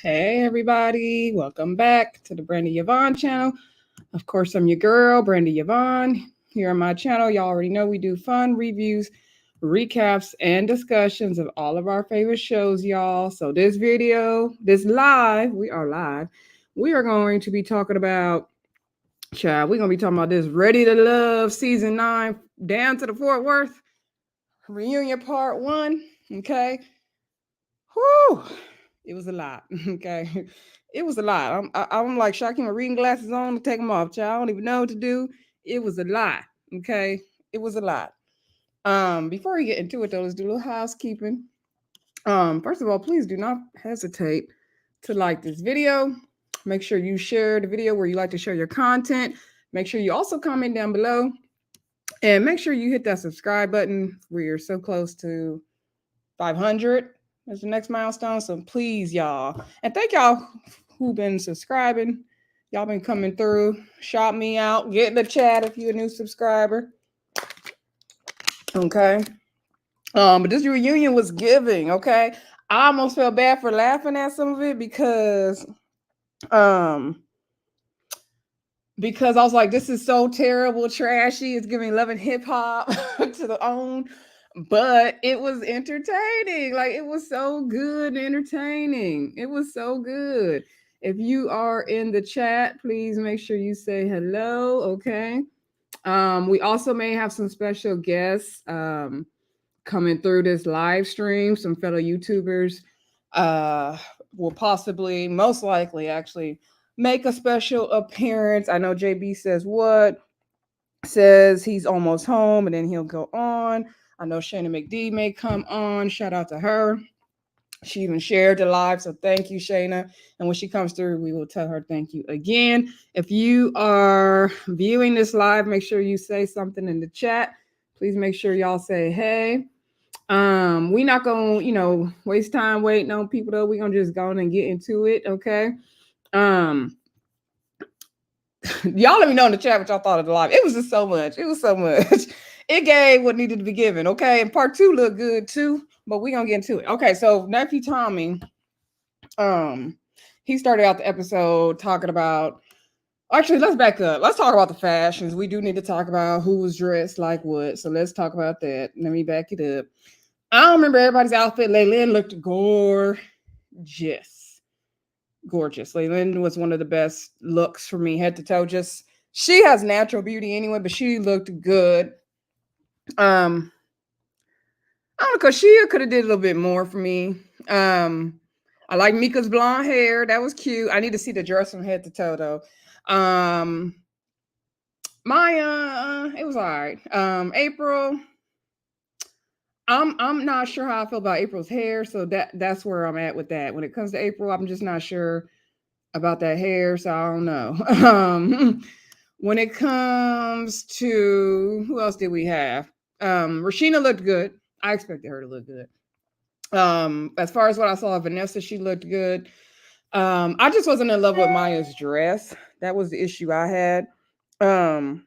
Hey everybody, welcome back to the Brandy Yvonne channel. Of course, I'm your girl, Brandy Yvonne. Here on my channel, y'all already know we do fun reviews, recaps, and discussions of all of our favorite shows, y'all. So this video, we are live. We are going to be talking about, child, we're going to be talking about this Ready to Love Season 9, Down to the Fort Worth, Reunion Part 1, okay? Whew. It was a lot. Okay. It was a lot. I'm like, should I keep my reading glasses on to take them off? Child, I don't even know what to do. It was a lot. Okay. It was a lot. Before we get into it though, let's do a little housekeeping. First of all, please do not hesitate to like this video. Make sure you share the video where you like to share your content. Make sure you also comment down below. And make sure you hit that subscribe button. We are so close to 500. That's the next milestone. So please, y'all. And thank y'all who've been subscribing. Y'all been coming through. Shout me out. Get in the chat if you're a new subscriber. Okay. But this reunion was giving, okay? I almost felt bad for laughing at some of it because I was like, this is so terrible, trashy. It's giving love and hip hop to the own. But it was entertaining. Like it was so good and entertaining. It was so good. If you are in the chat, please make sure you say hello. Okay. We also may have some special guests coming through this live stream. Some fellow YouTubers will possibly, most likely, actually make a special appearance. I know JB says he's almost home, and then he'll go on. I know Shayna McD may come on. Shout out to her. She even shared the live, so thank you, Shayna. And when she comes through, we will tell her thank you again. If you are viewing this live, make sure you say something in the chat. Please make sure y'all say hey. We're not gonna, waste time waiting on people though. We're gonna just go on and get into it, okay? Y'all let me know in the chat what y'all thought of the live. It was just so much. It was so much. It gave what needed to be given. Okay. And part 2 looked good too, but we're gonna get into it. Okay, so nephew Tommy, he started out the episode talking about, actually, let's back up. Let's talk about the fashions. We do need to talk about who was dressed like what. So let's talk about that. Let me back it up. I don't remember everybody's outfit. Laylin looked gorgeous. Laylin was one of the best looks for me, head to toe. Just she has natural beauty anyway, but she looked good. I don't know, because Shia could have did a little bit more for me. I like Mika's blonde hair. That was cute. I need to see the dress from head to toe though. Maya, it was all right. April, I'm not sure how I feel about April's hair, so that's where I'm at with that. When it comes to April, I'm just not sure about that hair, so I don't know. When it comes to, who else did we have? Rashina looked good. I expected her to look good. As far as what I saw of Vanessa, she looked good. I just wasn't in love with Maya's dress. That was the issue I had. Who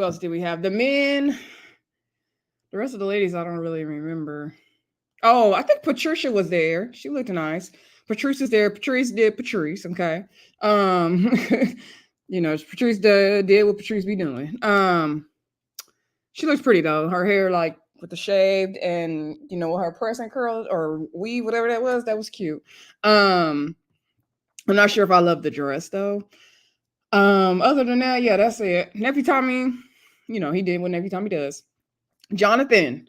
else did we have? The men. The rest of the ladies, I don't really remember. Oh, I think Patricia was there. She looked nice. Patrice was there. Patrice did Patrice. Okay. Patrice did what Patrice be doing. She looks pretty though. Her hair, like with the shaved and her press and curl or weave, whatever that was cute. I'm not sure if I love the dress though. Other than that, yeah, that's it. Nephew Tommy, he did what Nephew Tommy does. Jonathan,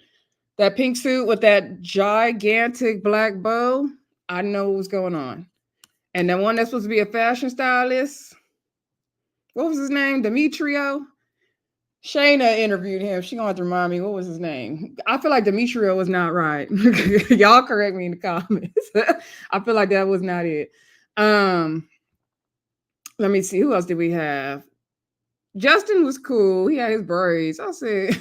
that pink suit with that gigantic black bow, I know what was going on. And the one that's supposed to be a fashion stylist, what was his name? Demetrio? Shayna interviewed him. She gonna have to remind me, what was his name? I feel like Demetrio was not right. Y'all correct me in the comments. I feel like that was not it. Let me see. Who else did we have? Justin was cool. He had his braids. I said,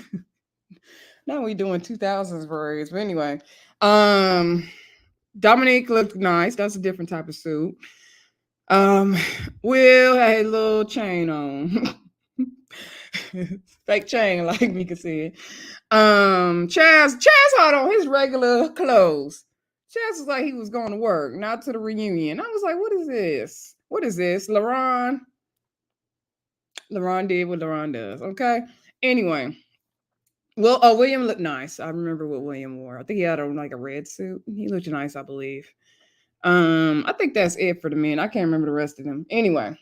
now we doing 2000s braids. But anyway, Dominique looked nice. That's a different type of suit. Will had a little chain on. Fake chain, like me could see it. Chaz had on his regular clothes. Chaz was like he was going to work, not to the reunion. I was like, what is this? What is this? LaRon did what LaRon does. Okay. Anyway. Well, William looked nice. I remember what William wore. I think he had on like a red suit. He looked nice, I believe. I think that's it for the men. I can't remember the rest of them. Anyway,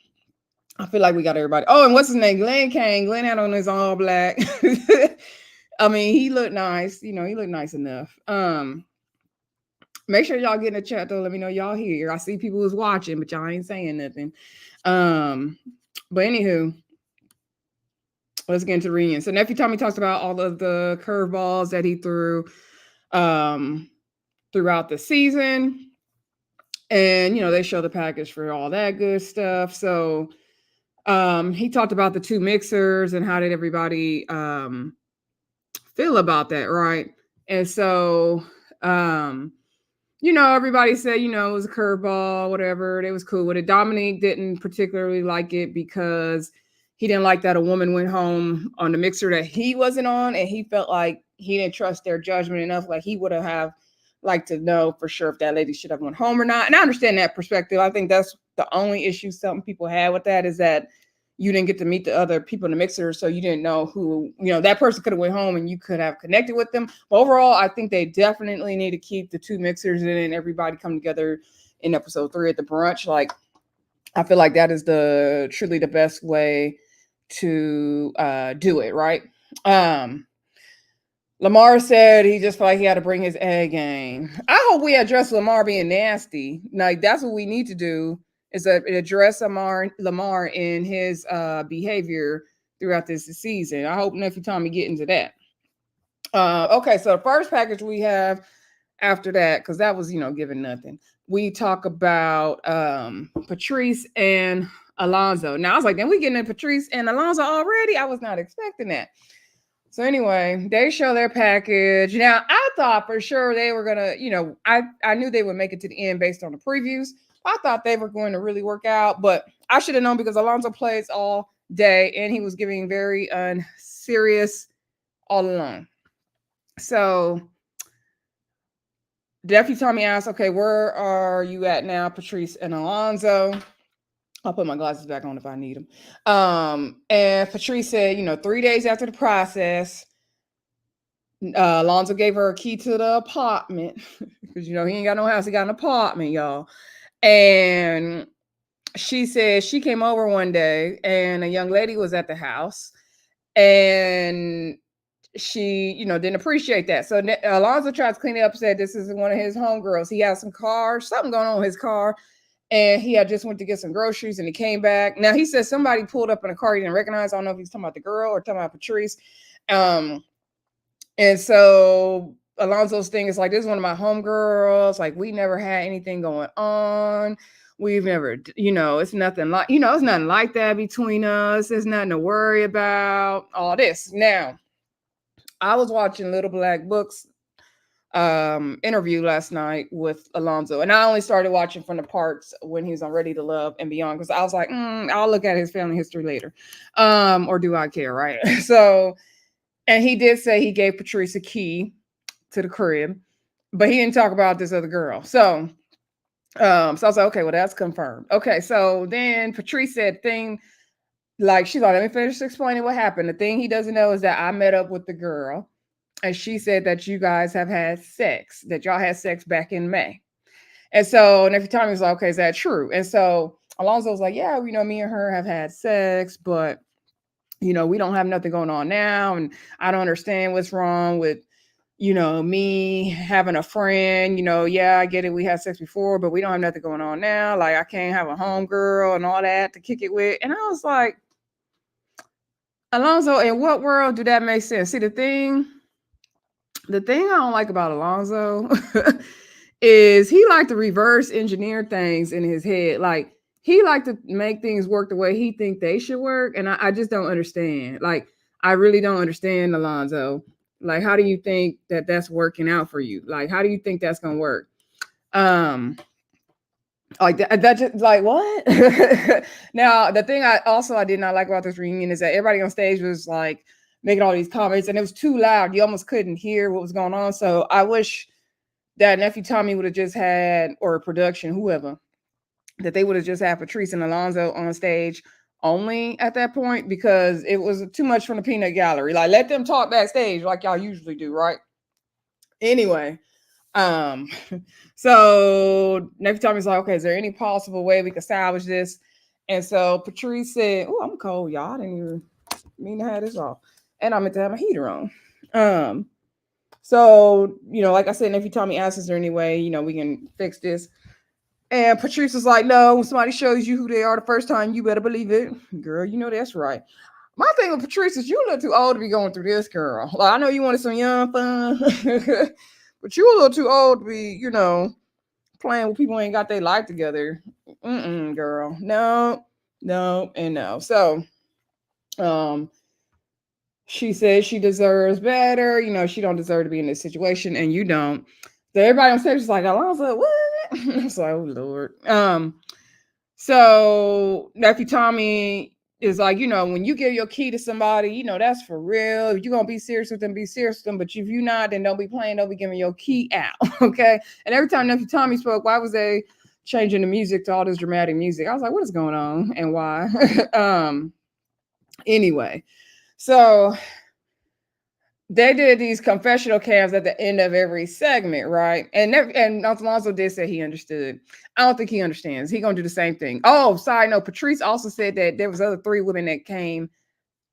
I feel like we got everybody. Oh, and what's his name? Glenn came. Glenn had on his all black. I mean, he looked nice. He looked nice enough. Make sure y'all get in the chat though. Let me know y'all here. I see people who's watching, but y'all ain't saying nothing. But anywho, let's get into the reunion. So Nephew Tommy talks about all of the curveballs that he threw throughout the season. And, they show the package for all that good stuff. So he talked about the two mixers and how did everybody feel about that, right? And so, everybody said, it was a curveball, whatever. It was cool with it. Dominique didn't particularly like it because he didn't like that a woman went home on the mixer that he wasn't on, and he felt like he didn't trust their judgment enough. Like he would have liked to know for sure if that lady should have went home or not. And I understand that perspective. I think that's the only issue some people had with that is that you didn't get to meet the other people in the mixer, so you didn't know who, that person could have went home and you could have connected with them. But overall, I think they definitely need to keep the two mixers and everybody come together in episode 3 at the brunch. Like, I feel like that is truly the best way to do it, right? Lamar said he just felt like he had to bring his A game. I hope we address Lamar being nasty. Like, that's what we need to do, is address Lamar in his behavior throughout this season. I hope Nephew Tommy get into that. Okay, so the first package we have after that, because that was, giving nothing. We talk about Patrice and Alonzo. Now, I was like, then we getting into Patrice and Alonzo already? I was not expecting that. So anyway, they show their package. Now, I thought for sure they were going to, I knew they would make it to the end based on the previews. I thought they were going to really work out, but I should have known because Alonzo plays all day and he was giving very unserious all alone. So Nephew Tommy asked, okay, where are you at now, Patrice and Alonzo? I'll put my glasses back on if I need them. And Patrice said, 3 days after the process, Alonzo gave her a key to the apartment because, he ain't got no house. He got an apartment, y'all. And she said she came over one day and a young lady was at the house and she, didn't appreciate that. So Alonzo tried to clean it up, said this is one of his homegirls. He has some cars, something going on with his car. And he had just went to get some groceries and he came back. Now, he said somebody pulled up in a car he didn't recognize. I don't know if he's talking about the girl or talking about Patrice. And so Alonzo's thing is like, this is one of my homegirls. Like, we never had anything going on. We've never, it's nothing like, it's nothing like that between us. There's nothing to worry about, all this. Now, I was watching Little Black Book's interview last night with Alonzo, and I only started watching from the parts when he was on Ready to Love and Beyond, because I was like, I'll look at his family history later, or do I care, right? So, and he did say he gave Patrice a key to the crib, but he didn't talk about this other girl. So I was like, okay, well, that's confirmed. Okay, so then Patrice said she's like, let me finish explaining what happened. The thing he doesn't know is that I met up with the girl. And she said that you guys have had sex, that y'all had sex back in May. And so Nephew Tommy was like, okay, is that true? And so Alonzo was like, yeah, me and her have had sex, but, we don't have nothing going on now. And I don't understand what's wrong with, me having a friend, yeah, I get it. We had sex before, but we don't have nothing going on now. Like, I can't have a homegirl and all that to kick it with. And I was like, Alonzo, in what world do that make sense? See, the thing I don't like about Alonzo is he like to reverse engineer things in his head. Like, he like to make things work the way he think they should work. And I just don't understand. Like, I really don't understand, Alonzo. Like, how do you think that that's working out for you? Like, how do you think that's going to work? Like that just like what? Now, the thing I did not like about this reunion is that everybody on stage was like making all these comments and it was too loud. You almost couldn't hear what was going on. So I wish that nephew Tommy would have just had, or production, whoever, that they would have just had Patrice and Alonzo on stage only at that point, because it was too much from the peanut gallery. Like, let them talk backstage like y'all usually do, right? Anyway, um, so nephew Tommy's like, okay, is there any possible way we could salvage this? And so Patrice said, oh, I'm cold, y'all. I didn't even mean to have this off. And I meant to have my heater on. So, like I said, nephew Tommy asked, is there any way, we can fix this? And Patrice was like, no, when somebody shows you who they are the first time, you better believe it. Girl, that's right. My thing with Patrice is, you a little too old to be going through this, girl. Like, I know you wanted some young fun, but you a little too old to be, playing with people who ain't got their life together. Girl. No, and no. So, she says she deserves better. She don't deserve to be in this situation, and you don't. So everybody on stage is like, Alonzo, what? I was like, oh Lord. So nephew Tommy is like, when you give your key to somebody, that's for real. If you're gonna be serious with them, be serious with them. But if you're not, then don't be playing, don't be giving your key out. Okay. And every time nephew Tommy spoke, why was they changing the music to all this dramatic music? I was like, what is going on and why? Anyway, so they did these confessional cams at the end of every segment, right? And Alonzo did say he understood. I don't think he understands. He gonna do the same thing. Oh, side note, Patrice also said that there was other 3 women that came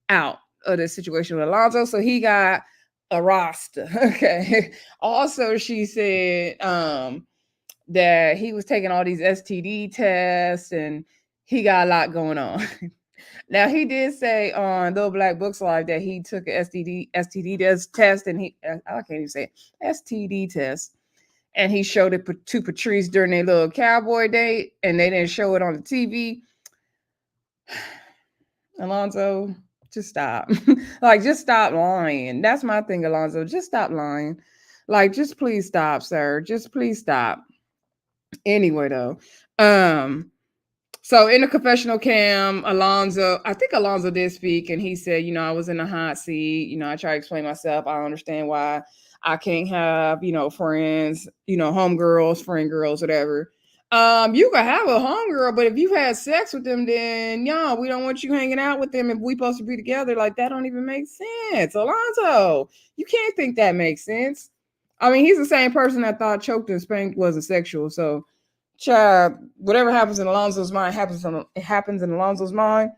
out of the situation with Alonzo, so he got a roster. Okay. Also, she said that he was taking all these STD tests and he got a lot going on. Now, he did say on Little Black Books Live that he took an STD test, and I can't even say it, STD test, and he showed it to Patrice during their little cowboy date, and they didn't show it on the TV. Alonzo, just stop. Like, just stop lying. That's my thing, Alonzo. Just stop lying. Like, just please stop, sir. Just please stop. Anyway, though, so in the confessional cam, I think Alonzo did speak, and he said, I was in a hot seat. I try to explain myself. I understand why I can't have, friends, homegirls, friend girls, whatever. You can have a homegirl, but if you had sex with them, then we don't want you hanging out with them if we supposed to be together. Like, that don't even make sense. Alonzo, you can't think that makes sense. I mean, he's the same person that thought choked and spanked wasn't sexual. So, child, whatever happens in Alonzo's mind happens in Alonzo's mind.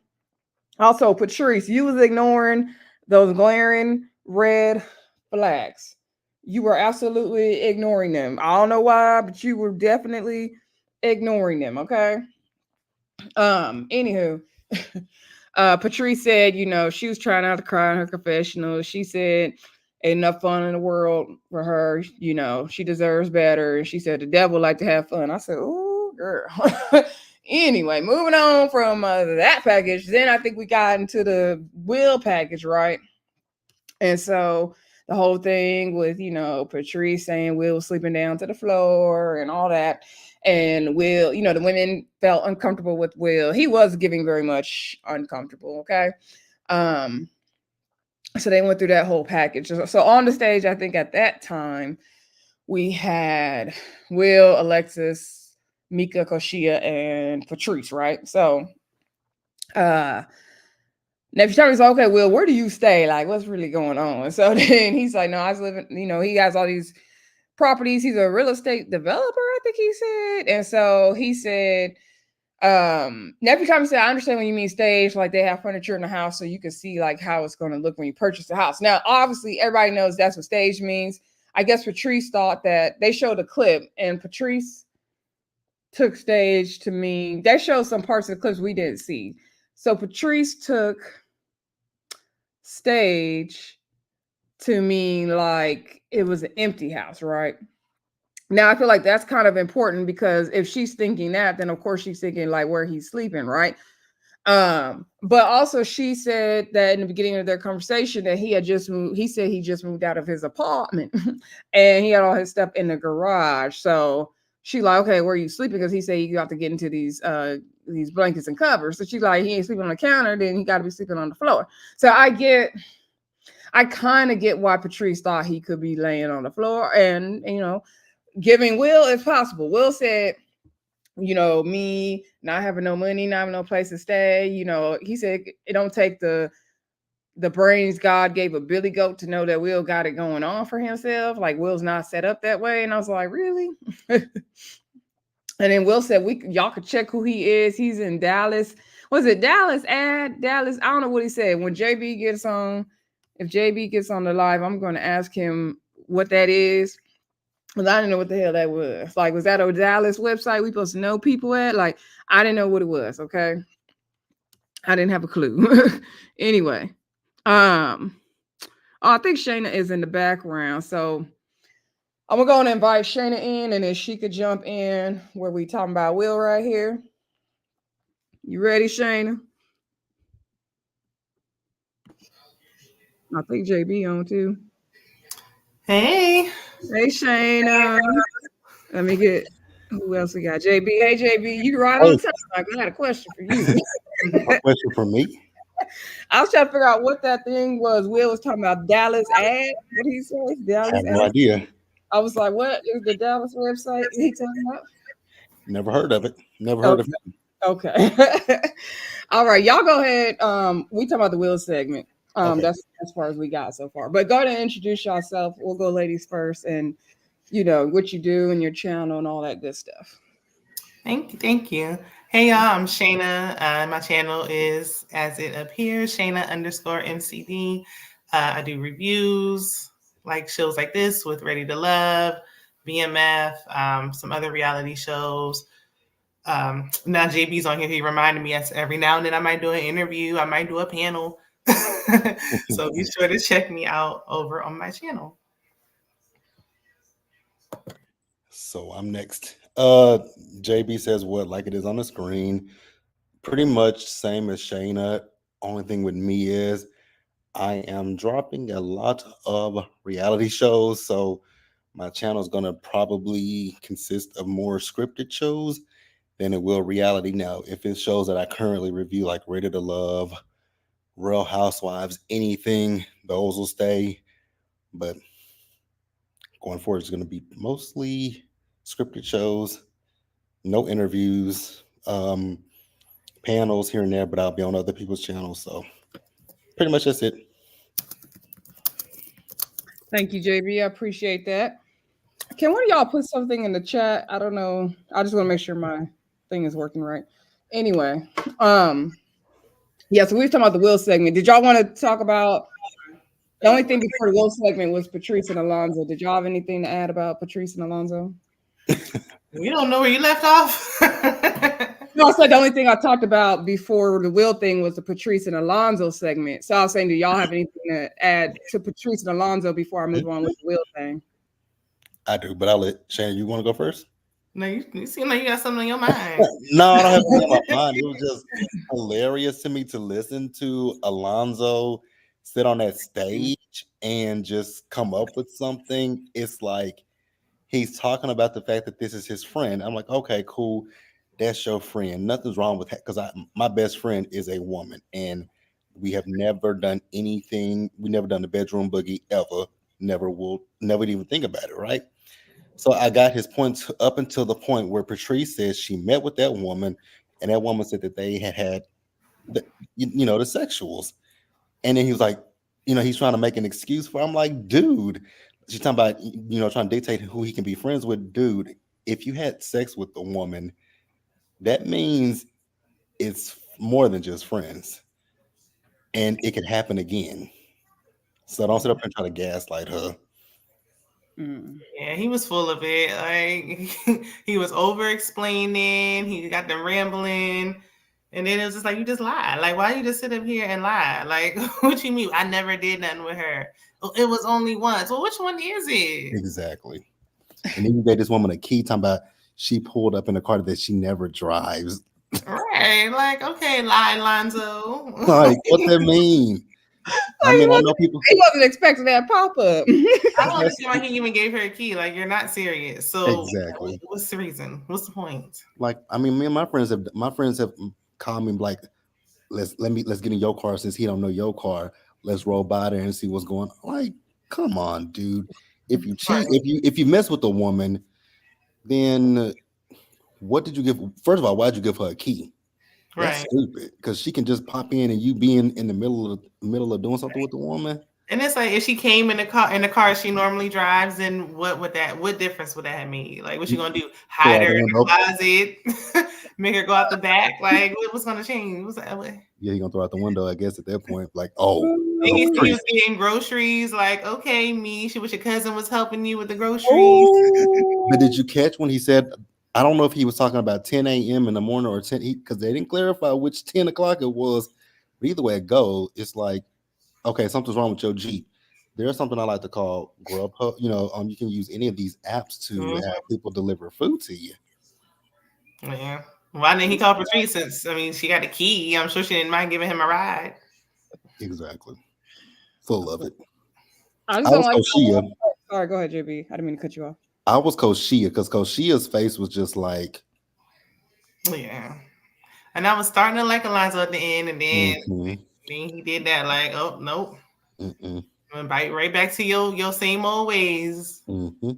Also, Patrice, you was ignoring those glaring red flags. You were absolutely ignoring them. I don't know why, but you were definitely ignoring them. Okay. Anywho, Patrice said, she was trying not to cry in her confessional. She said, enough fun in the world for her. She deserves better. And she said, the devil like to have fun. I said, oh, girl. Anyway, moving on from that package, then I think we got into the Will package, right? And so the whole thing with, Patrice saying Will was sleeping down to the floor and all that. And Will, the women felt uncomfortable with Will. He was giving very much uncomfortable, okay? So they went through that whole package. So on the stage, I think at that time, we had Will, Alexis, Mika, Koshia, and Patrice, right? So nephew Tommy's like, okay, Will, where do you stay? Like, what's really going on? So then he's like, no, I was living, he has all these properties. He's a real estate developer, I think he said. And so he said, nephew Tommy said, I understand when you mean stage, like they have furniture in the house so you can see like how it's going to look when you purchase the house. Now, obviously, everybody knows that's what stage means. I guess Patrice thought that they showed a clip, and Patrice took stage to mean, they showed some parts of the clips we didn't see. So Patrice took stage to mean like it was an empty house, right? Now, I feel like that's kind of important, because if she's thinking that, then of course she's thinking like where he's sleeping, right? But also she said that in the beginning of their conversation that he had just moved. He said he just moved out of his apartment and he had all his stuff in the garage. So she like, okay, where are you sleeping? Because he said you got to get into these blankets and covers. So she's like, he ain't sleeping on the counter, then he got to be sleeping on the floor. So I kind of get why Patrice thought he could be laying on the floor, and giving Will if possible. Will said, me not having no money, not having no place to stay. He said it don't take the brains God gave a Billy Goat to know that Will got it going on for himself. Like Will's not set up that way. And I was like, really? And then Will said y'all could check who he is. He's in Dallas. Was it Dallas? Dallas. I don't know what he said. When JB gets on, if JB gets on the live, I'm going to ask him what that is. Because I didn't know what the hell that was. Like, was that a Dallas website we supposed to know people at? Like, I didn't know what it was, okay? I didn't have a clue. Anyway. I think Shayna is in the background. So I'm going to go and invite Shayna in, and then she could jump in where we talking about Will right here. You ready, Shayna? I think JB on too. Hey, Shayna. Let me get who else we got. JB. Hey, JB. You right on time. I got a question for you. A question for me? I was trying to figure out what that thing was. Will was talking about Dallas ad. What he says? Dallas I have no idea. I was like, what is the Dallas website he talking about? Never heard of it. Never heard of it. Okay. All right. Y'all go ahead. We talking about the Will segment. Okay. That's as far as we got so far. But go ahead and introduce yourself. We'll go ladies first, and what you do and your channel and all that good stuff. thank you. Hey y'all, I'm Shayna. My channel is as it appears, Shayna_MCD. I do reviews, like shows like this with Ready to Love, BMF, some other reality shows. Now JB's on here. He reminded me every now and then I might do an interview, I might do a panel. So be sure to check me out over on my channel. So I'm next. JB says what like it is on the screen. Pretty much same as Shayna. Only thing with me is I am dropping a lot of reality shows. So my channel is going to probably consist of more scripted shows than it will reality. Now, if it's shows that I currently review, like Ready to Love, Real Housewives, anything, those will stay. But going forward, it's going to be mostly scripted shows, no interviews, panels here and there, but I'll be on other people's channels. So pretty much that's it. Thank you, JB. I appreciate that. Can one of y'all put something in the chat? I don't know. I just want to make sure my thing is working right. Anyway, yeah, so we were talking about the Will segment. Did y'all want to talk about the only thing before the Will segment was Patrice and Alonzo? Did y'all have anything to add about Patrice and Alonzo? We don't know where you left off. No, I said the only thing I talked about before the Will thing was the Patrice and Alonzo segment. So I was saying, do y'all have anything to add to Patrice and Alonzo before I move on with the Will thing? I do, but I'll let Shannon. You want to go first? No, you seem like you got something on your mind. No, I don't have anything on my mind. It was just hilarious to me to listen to Alonzo sit on that stage and just come up with something. It's like he's talking about the fact that this is his friend. I'm like, okay, cool. That's your friend. Nothing's wrong with that because my best friend is a woman, and we have never done anything. We never done the bedroom boogie ever. Never will. Never even think about it, right? So I got his point up until the point where Patrice says she met with that woman, and that woman said that they had the, the sexuals, and then he was like, he's trying to make an excuse for. I'm like, dude, she's talking about trying to dictate who he can be friends with, dude. If you had sex with the woman, that means it's more than just friends, and it could happen again. So don't sit up and try to gaslight her. Yeah, he was full of it. Like he was over explaining. He got them rambling, and then it was just like you just lied. Like why you just sit up here and lie? Like what you mean? I never did nothing with her. It was only once. Well, which one is it? Exactly. And then you gave this woman a key talking about she pulled up in a car that she never drives. Right. Like, okay, lie, Alonzo. Like, what that mean? I mean, I know people. He wasn't expecting that pop up. I don't understand why he even gave her a key. Like, you're not serious. So, Exactly. What's the reason? What's the point? Like, I mean, me and my friends have called me like, let's get in your car since he don't know your car. Let's roll by there and see what's going on. Like, come on, dude. If you cheat, if you mess with a woman, then what did you give? First of all, why'd you give her a key? That's Right. stupid because she can just pop in and you being in the middle of doing something with the woman. And it's like if she came in the car she normally drives, then what difference would that have made? Like, what's she gonna do? Throw Hide out her the in window. the closet, make her go out the back? Like, what's gonna change? What's that? Yeah, he gonna throw out the window. I guess at that point, like, oh, And oh, he said he Patrice. was getting groceries. Like, okay, me, she wish your cousin was helping you with the groceries. But did Oh, you catch when he said? I don't know if he was talking about 10 a.m. in the morning or 10 because they didn't clarify which 10 o'clock it was. But either way it goes, it's like, okay, something's wrong with your Jeep. There's something I like to call Grubhub. You can use any of these apps to Mhm. have people deliver food to you. Yeah. Why didn't he call Patrice? Since I mean, she got a key. I'm sure she didn't mind giving him a ride. Exactly. Full of it. I I just don't was like. Koshia. Sorry, go ahead, JB. I didn't mean to cut you off. I was Koshia because Koshia's face was just like, Yeah. And I was starting to like Alonzo at the end, and mm-hmm, then he did that. Like, oh nope, mm-mm, I'm gonna right back to your same old ways. mm-hmm.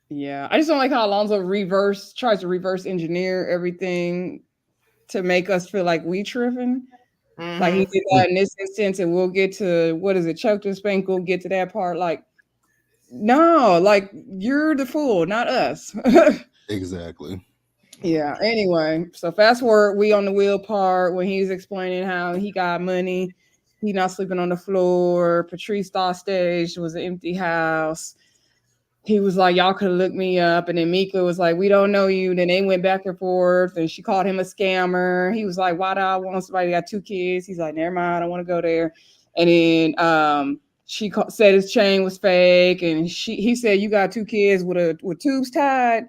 Yeah, I just don't like how Alonzo tries to reverse engineer everything to make us feel like we tripping. Like he Mm-hmm. did that in this instance, and we'll get to what is it, choked and spank. We'll get to that part. Like, no, like you're the fool, not us. Exactly. Yeah. Anyway, so fast forward, we on the wheel part when he's explaining how he got money. He not sleeping on the floor. Patrice thought stage was an empty house. He was like, y'all could have looked me up. And then Mika was like, we don't know you. Then they went back and forth and she called him a scammer. He was like, why do I want somebody that got 2 kids? He's like, never mind, I don't want to go there. And then said his chain was fake. And he said, you got 2 kids with tubes tied.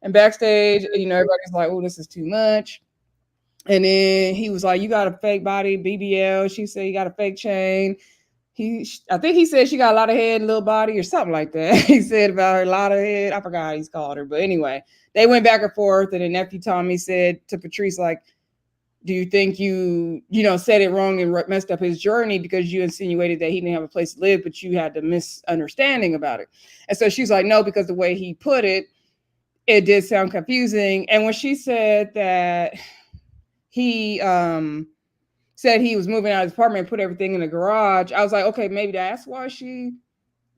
And backstage, everybody's like, oh, this is too much. And then he was like, you got a fake body, BBL. She said, you got a fake chain. I think he said she got a lot of head, little body, or something like that. He said about her a lot of head. I forgot how he's called her, but anyway, they went back and forth. And then nephew Tommy said to Patrice, like, "Do you think said it wrong and messed up his journey because you insinuated that he didn't have a place to live, but you had the misunderstanding about it?" And so she's like, "No, because the way he put it, it did sound confusing." And when she said that he said he was moving out of his apartment and put everything in the garage, I was like, okay, maybe that's why she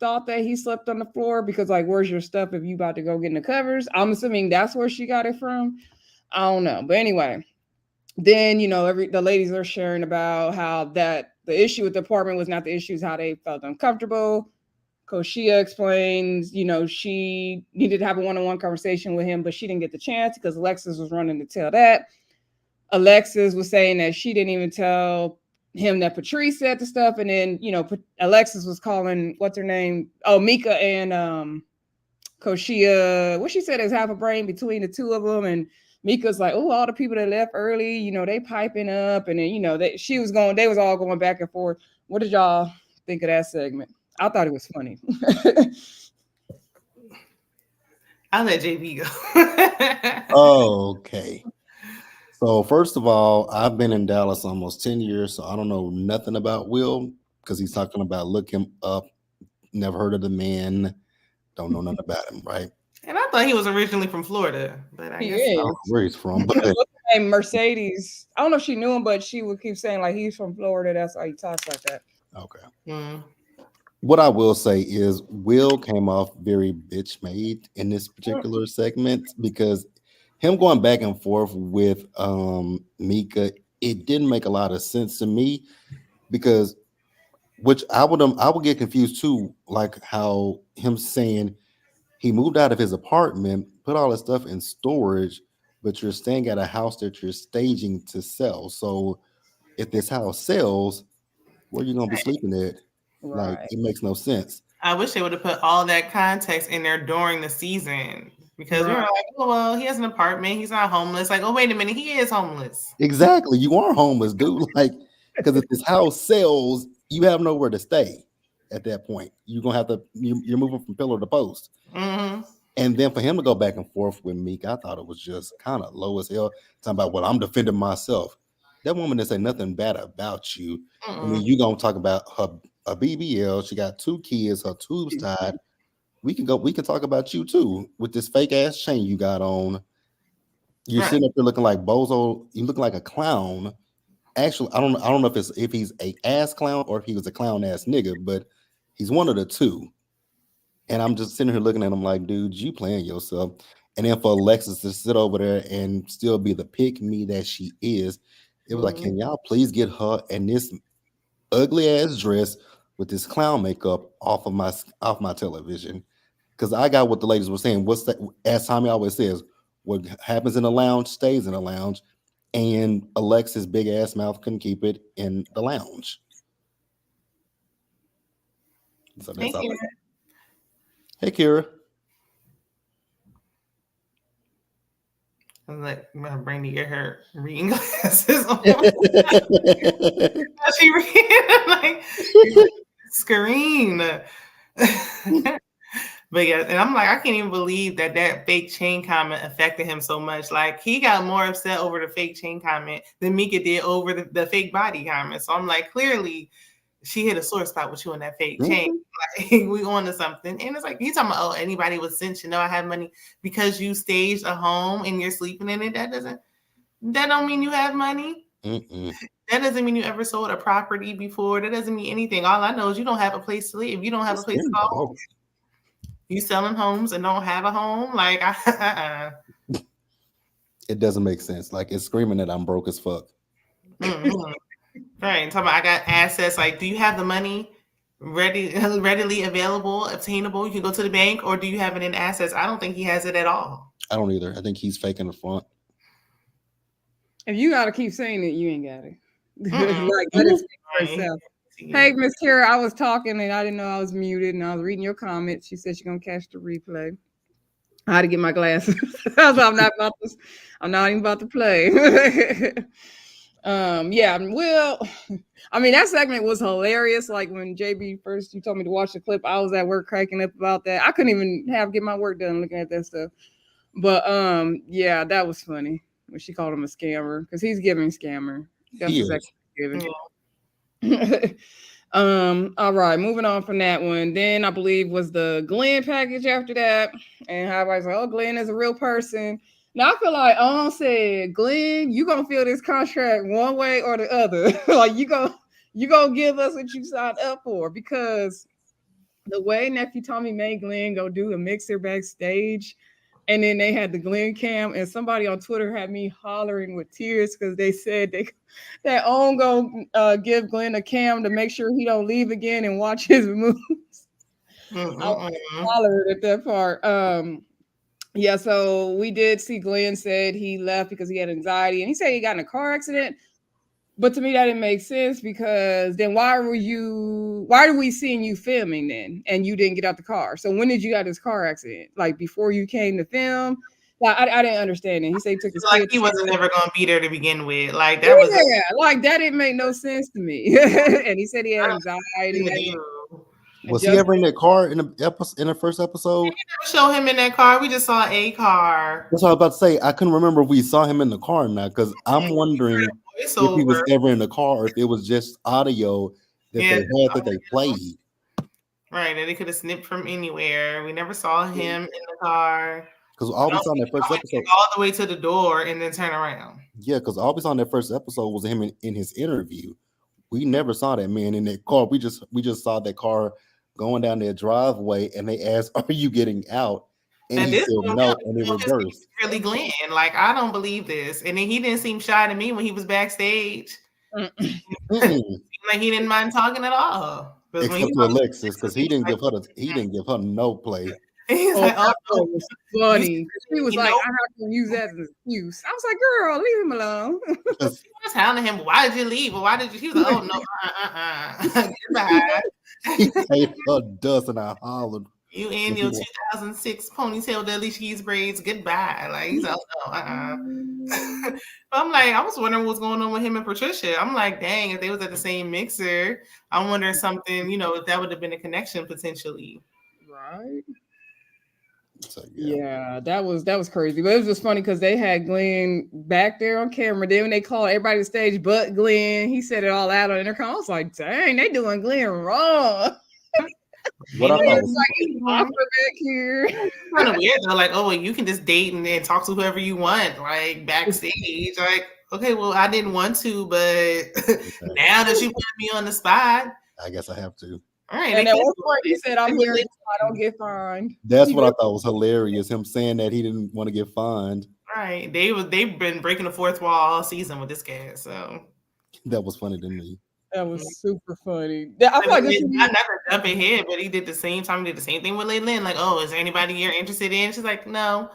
thought that he slept on the floor, because like, where's your stuff if you about to go get in the covers? I'm assuming that's where she got it from. I don't know. But anyway, then the ladies are sharing about how that the issue with the apartment was not the issue, is how they felt uncomfortable. Koshia explains, she needed to have a one-on-one conversation with him, but she didn't get the chance because Alexis was running to tell that. Alexis was saying that she didn't even tell him that Patrice said the stuff. And then, Alexis was calling, what's her name? Oh, Mika and Koshia. What she said is half a brain between the two of them. And Mika's like, oh, all the people that left early, they piping up. And then, they was all going back and forth. What did y'all think of that segment? I thought it was funny. I'll let JB go. Okay. So first of all, I've been in Dallas almost 10 years, so I don't know nothing about Will because he's talking about look him up. Never heard of the man. Don't know nothing about him, right? And I thought he was originally from Florida, but I He guess I don't is. know where he's from, but What's her name? Mercedes. I don't know if she knew him, but she would keep saying like he's from Florida. That's why he talks like that. okay. Mm. What I will say is Will came off very bitch made in this particular segment because him going back and forth with Mika, it didn't make a lot of sense to me because which I would get confused too, like how him saying he moved out of his apartment, put all his stuff in storage, but you're staying at a house that you're staging to sell. So if this house sells, where you gonna be sleeping at? Like Right. it makes no sense. I wish they would have put all that context in there during the season because we were Right. like, oh, well, he has an apartment. He's not homeless. Like, oh, wait a minute. He is homeless. Exactly. You are homeless, dude. Like, because if this house sells, you have nowhere to stay at that point. You're gonna have to you're moving from pillar to post. Mm-hmm. And then for him to go back and forth with Meek, I thought it was just kind of low as hell. Talking about, well, I'm defending myself. That woman didn't say nothing bad about you. I mean, Mm-mm. you gonna talk about her a BBL. She got 2 kids, her tubes tied. we can talk about you too with this fake ass chain you got on. You're Right. sitting up there looking like bozo. You look like a clown. Actually, I don't know if he's a ass clown or if he was a clown ass nigga, but he's one of the two. And I'm just sitting here looking at him like, dude, you playing yourself. And then for Alexis to sit over there and still be the pick me that she is, it was like, can y'all please get her and this ugly ass dress with this clown makeup off my television? Because I got what the ladies were saying. What's that? As Tommy always says, what happens in the lounge stays in the lounge. And Alexis' big ass mouth couldn't keep it in the lounge. So that's all. Hey, Kira. I'm like, my Brandy get her reading glasses on. She reading like screen. But yeah, and I'm like, I can't even believe that fake chain comment affected him so much. Like, he got more upset over the fake chain comment than Mika did over the fake body comment. So I'm like, clearly, she hit a sore spot with you on that fake chain. Like, we on to something. And it's like, he's talking about, oh, anybody with sense, you know, I have money because you staged a home and you're sleeping in it. That don't mean you have money. That doesn't mean you ever sold a property before. That doesn't mean anything. All I know is you don't have a place to live. You don't have a place to call home. You selling homes and don't have a home? Like, It doesn't make sense. Like, it's screaming that I'm broke as fuck. Right. Talking about I got assets. Like, do you have the money readily available, obtainable? You can go to the bank, or do you have it in assets? I don't think he has it at all. I don't either. I think he's faking the front. If you gotta keep saying it, you ain't got it. Like, let it speak for itself. Hey, Miss Kira, I was talking and I didn't know I was muted, and I was reading your comments. She said she's gonna catch the replay. I had to get my glasses. I'm not even about to play. Yeah, well, I mean, that segment was hilarious. Like, when JB first you told me to watch the clip, I was at work cracking up about that. I couldn't even get my work done looking at that stuff. But yeah, that was funny when she called him a scammer, because he's giving scammer. That's exactly what he's giving. All right, moving on from that one. Then I believe was the Glenn package after that, and everybody's like, "Oh, Glenn is a real person." Now I feel like said, "Glenn, you gonna feel this contract one way or the other. Like, you gonna give us what you signed up for," because the way Nephew Tommy made Glenn go do a mixer backstage. And then they had the Glenn cam, and somebody on Twitter had me hollering with tears because they said that Own go give Glenn a cam to make sure he don't leave again and watch his moves. I hollered at that part. Yeah, so we did see Glenn said he left because he had anxiety, and he said he got in a car accident. But to me, that didn't make sense, because then why are we seeing you filming then and you didn't get out the car? So when did you have this car accident? Like, before you came to film? Like, I didn't understand it. He said he took his like he wasn't never going to be there to begin with. Like, that was like, that didn't make no sense to me. And he said he had anxiety. Was he ever in that car in the first episode? We never show him in that car. We just saw a car. That's what I was about to say. I couldn't remember if we saw him in the car now, because I'm wondering if he was ever in the car or if it was just audio that they played. Right, and they could have snipped from anywhere. We never saw him in the car. Because all we saw in that first episode, all the way to the door and then turn around. Yeah, because all we saw in that first episode was him in his interview. We never saw that man in that car. We just saw that car going down their driveway, and they asked, "Are you getting out?" And he said no, and it reversed. Really, Glenn, like, I don't believe this. And then he didn't seem shy to me when he was backstage. Like, he didn't mind talking at all. Except for Alexis, because he didn't give her no play. He's like, "Oh, that was funny." He was like, "I'm not gonna use that as an excuse." I was like, "Girl, leave him alone." I was telling him, "Why did you leave? Or why did you?" He was like, "Oh no, goodbye." He paid her dust, and I hollered, "You and your 2006 ponytail deli cheese braids, goodbye." Like, he's like, "No, I'm like, I was wondering what's going on with him and Patricia. I'm like, dang, if they was at the same mixer, I'm wondering something, if that would have been a connection potentially. Right. So, yeah, that was crazy. But it was just funny because they had Glenn back there on camera. Then when they called everybody to stage but Glenn, he said it all out on intercom. I was like, dang, they doing Glenn wrong. What I thought was Awkward back here. kind of weird though. Like, oh, well, you can just date and then talk to whoever you want, like backstage. Like, okay, well, I didn't want to, but now that you put me on the spot, I guess I have to. all right. And at one point he said, "I'm here so I don't get fined." That's what I thought was hilarious. Him saying that he didn't want to get fined. Right. They've been breaking the fourth wall all season with this cat. So that was funny to me. That was super funny. I feel like this not to jump ahead, but he did the same time. He did the same thing with Lynn. Like, oh, is there anybody you're interested in? She's like, no.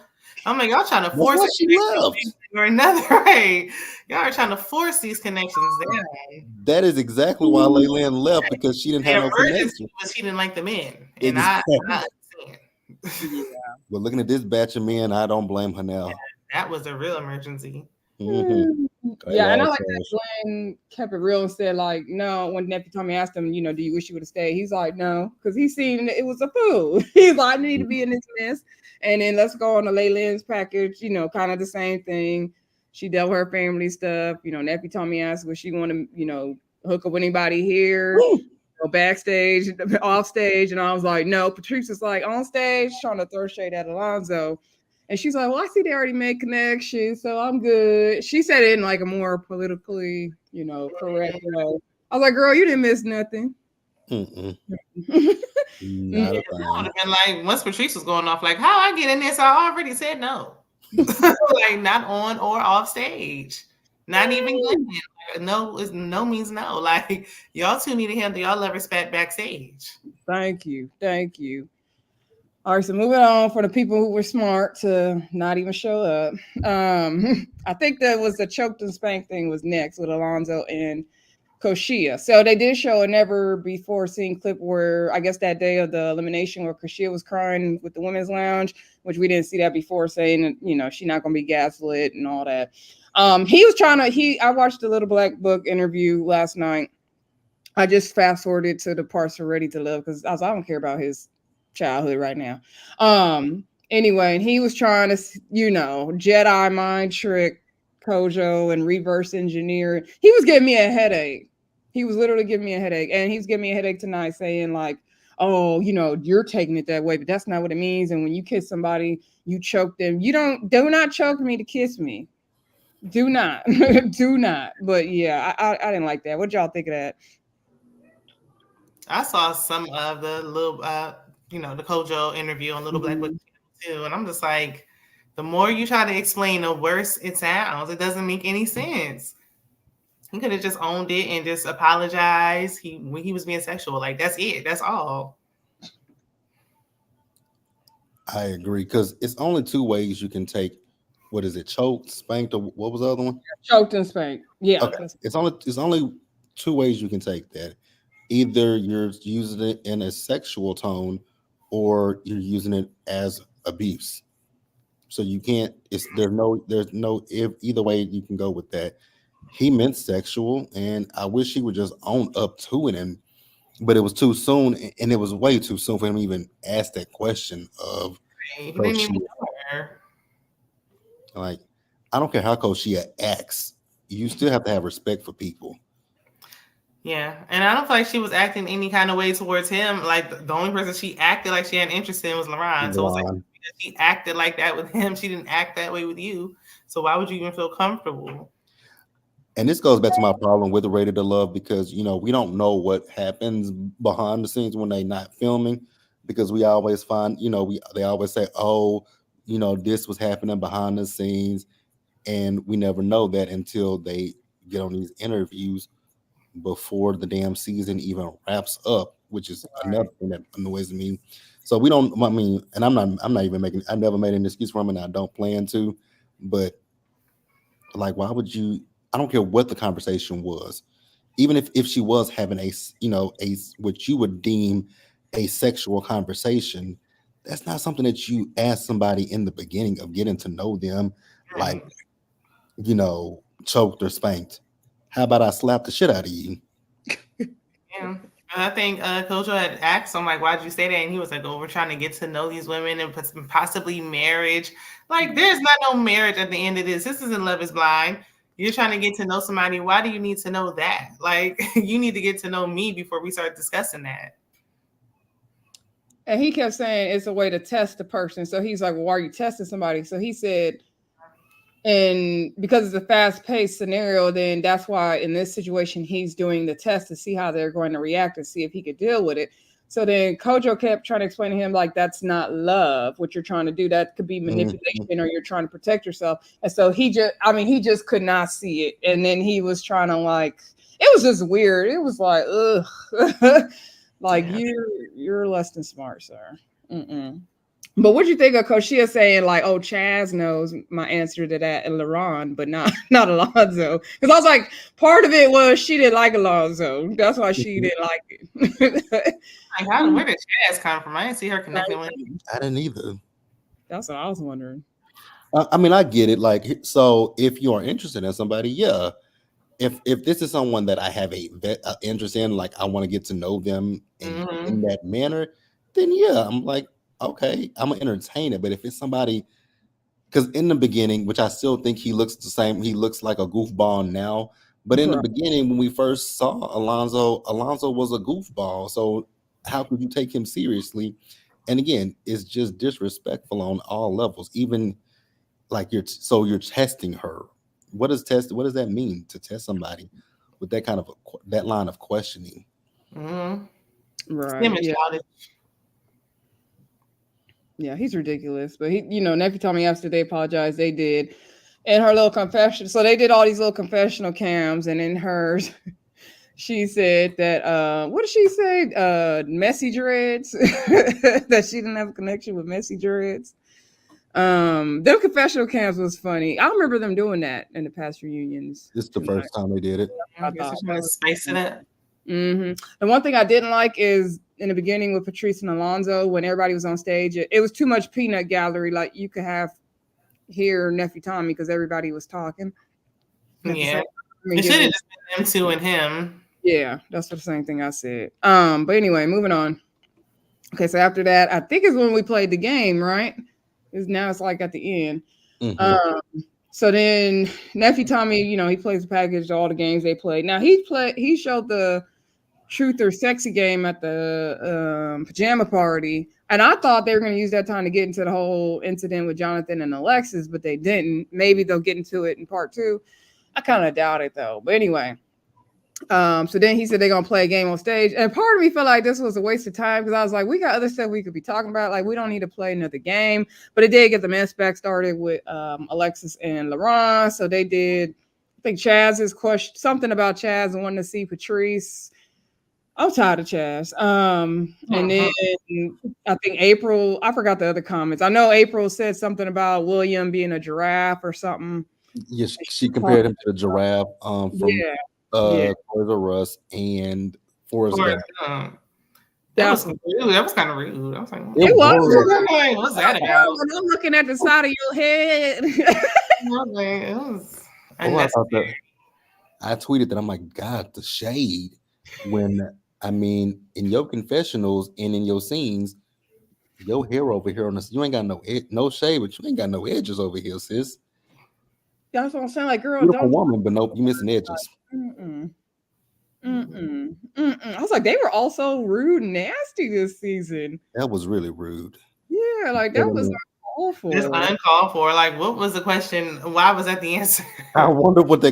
I'm like, y'all trying to force it. She left. Or another, right? Y'all are trying to force these connections down. That is exactly why Lynn left, because she didn't have no connection. But she didn't like the men. And exactly. I understand. Yeah. Well, looking at this batch of men, I don't blame her now. Yeah, that was a real emergency. Mm-hmm. Yeah, and I like that Glenn kept it real and said, like, no, when Nephew Tommy asked him, you know, do you wish you would have stayed? He's like, no, because he's seen it was a fool. He's like, I need to be in this mess. And then let's go on to Ly's package, you know, kind of the same thing. She dealt with her family stuff. You know, Nephew Tommy asked, would she want to, you know, hook up with anybody here? Go backstage, off stage. And I was like, no. Patrice is like on stage trying to throw shade at Alonzo. And she's like, well, I see they already made connections, so I'm good. She said it in like a more politically, you know, correct way. I was like, girl, you didn't miss nothing. Not a thing. I would have been like, once Patrice was going off, like, how I get in this? I already said no. Like, not on or off stage. Not even good. No means no. Like, y'all two need to handle y'all love respect backstage. Thank you. All right, so moving on for the people who were smart to not even show up. I think that was the choked and spanked thing was next with Alonzo and Koshia. So they did show a never before seen clip where I guess that day of the elimination where Koshia was crying with the women's lounge, which we didn't see that before, saying, you know, she's not going to be gaslit and all that. He was trying to, I watched the Little Black Book interview last night. I just fast forwarded to the parts for Ready to Love because I don't care about his childhood right now. Anyway, and he was trying to, you know, Jedi mind trick Kojo and reverse engineer. He was giving me a headache. He was literally giving me a headache. And he's giving me a headache tonight saying like, oh, you know, you're taking it that way, but that's not what it means. And when you kiss somebody, you choke them. Do not choke me to kiss me. Do not. Do not. But yeah, I didn't like that. What y'all think of that? I saw some of the little you know, the Kojo interview on Little Black Book too. And I'm just like, the more you try to explain, the worse it sounds. It doesn't make any sense. He could have just owned it and just apologized when he was being sexual. Like, that's it. That's all. I agree, because it's only two ways you can take, what is it, choked, spanked, or what was the other one? Choked and spanked. Yeah. Okay. It's only two ways you can take that. Either you're using it in a sexual tone or you're using it as abuse. So you can't, there's no either way you can go with that. He meant sexual, and I wish he would just own up to it, but it was too soon, and it was way too soon for him to even ask that question of he didn't even know her. Like, I don't care how Koshia acts, you still have to have respect for people. Yeah, and I don't feel like she was acting any kind of way towards him. Like, the only person she acted like she had interest in was Moran. So it's like, she acted like that with him. She didn't act that way with you. So why would you even feel comfortable? And this goes back to my problem with Ready to Love, because, you know, we don't know what happens behind the scenes when they're not filming, because we always find, you know, they always say, oh, you know, this was happening behind the scenes, and we never know that until they get on these interviews before the damn season even wraps up, which is another thing that annoys me. So we don't, I mean, and I'm not even making, I never made an excuse for him, and I don't plan to, but like, why would you, I don't care what the conversation was, even if she was having a, you know, a, what you would deem a sexual conversation, that's not something that you ask somebody in the beginning of getting to know them, like, you know, choked or spanked. How about I slap the shit out of you? Yeah. I think Kojo had asked him, like, why'd you say that? And he was like, oh, we're trying to get to know these women and possibly marriage. Like, there's not no marriage at the end of this. This isn't Love is Blind. You're trying to get to know somebody. Why do you need to know that? Like, you need to get to know me before we start discussing that. And he kept saying it's a way to test the person. So he's like, well, why are you testing somebody? So he said, and because it's a fast-paced scenario, then that's why in this situation he's doing the test to see how they're going to react and see if he could deal with it. So then Kojo kept trying to explain to him, like, that's not love, what you're trying to do. That could be manipulation, or you're trying to protect yourself. And so he just could not see it. And then he was trying to, like, it was just weird. It was like, ugh. Like, you're less than smart, sir. But what you think of Coach Shia saying, like, oh, Chaz knows my answer to that, and LaRon, but not Alonzo? Because I was like, part of it was she didn't like Alonzo. That's why she didn't like it. Where did Chaz come from? I didn't see her connecting with him. I didn't either. That's what I was wondering. I mean, I get it. Like, so if you are interested in somebody, yeah. If this is someone that I have a interest in, like I want to get to know them in that manner, then yeah, I'm like, okay, I'm gonna entertain it. But if it's somebody, because in the beginning, which I still think he looks the same, he looks like a goofball now. But in the beginning, when we first saw Alonzo was a goofball. So how could you take him seriously? And again, it's just disrespectful on all levels. Even like you're testing her. What does that mean, to test somebody with that kind of that line of questioning? Right. Yeah, he's ridiculous. But he, Nephi told me yesterday they apologized. They did. In her little confession. So they did all these little confessional cams, and in hers, she said that what did she say? Messy dreads. That she didn't have a connection with messy dreads. Them confessional cams was funny. I remember them doing that in the past reunions. This is the first time they did it. I guess it's trying to spice it up. And one thing I didn't like is in the beginning with Patrice and Alonzo, when everybody was on stage, it was too much peanut gallery. Like you could hear Nephi Tommy because everybody was talking. Yeah, it should have just been them two and him. Yeah, that's the same thing I said. But anyway, moving on. Okay, so after that, I think is when we played the game, right? Now it's like at the end. So then Nephi Tommy, he plays the package, all the games they played. Now he showed the truth or sexy game at the pajama party. And I thought they were going to use that time to get into the whole incident with Jonathan and Alexis, but they didn't. Maybe they'll get into it in part 2. I kind of doubt it though. But anyway, so then he said they're going to play a game on stage. And part of me felt like this was a waste of time because I was like, we got other stuff we could be talking about. Like, we don't need to play another game. But it did get the men's back started with Alexis and LaRon. So they did, I think Chaz's question, something about Chaz and wanting to see Patrice. I'm tired of Chaz. And then I think April, I forgot the other comments. I know April said something about William being a giraffe or something. Yes, she compared him to the giraffe from Toys R Us and Forrest Gump. That was rude. That was kind of rude. I was like, it was. What's that about? When I'm looking at the side of your head. It was unnecessary. I tweeted that I'm like, God, the shade. When I mean, in your confessionals and in your scenes, your hair over here on this, you ain't got no shade, but you ain't got no edges over here, sis. That's what I'm saying. Like, girl, beautiful woman, but nope, you missing edges. I was like, they were also rude and nasty this season. That was really rude. Yeah, like that was uncalled for. It's uncalled for. Like, what was the question? Why was that the answer? I wonder what they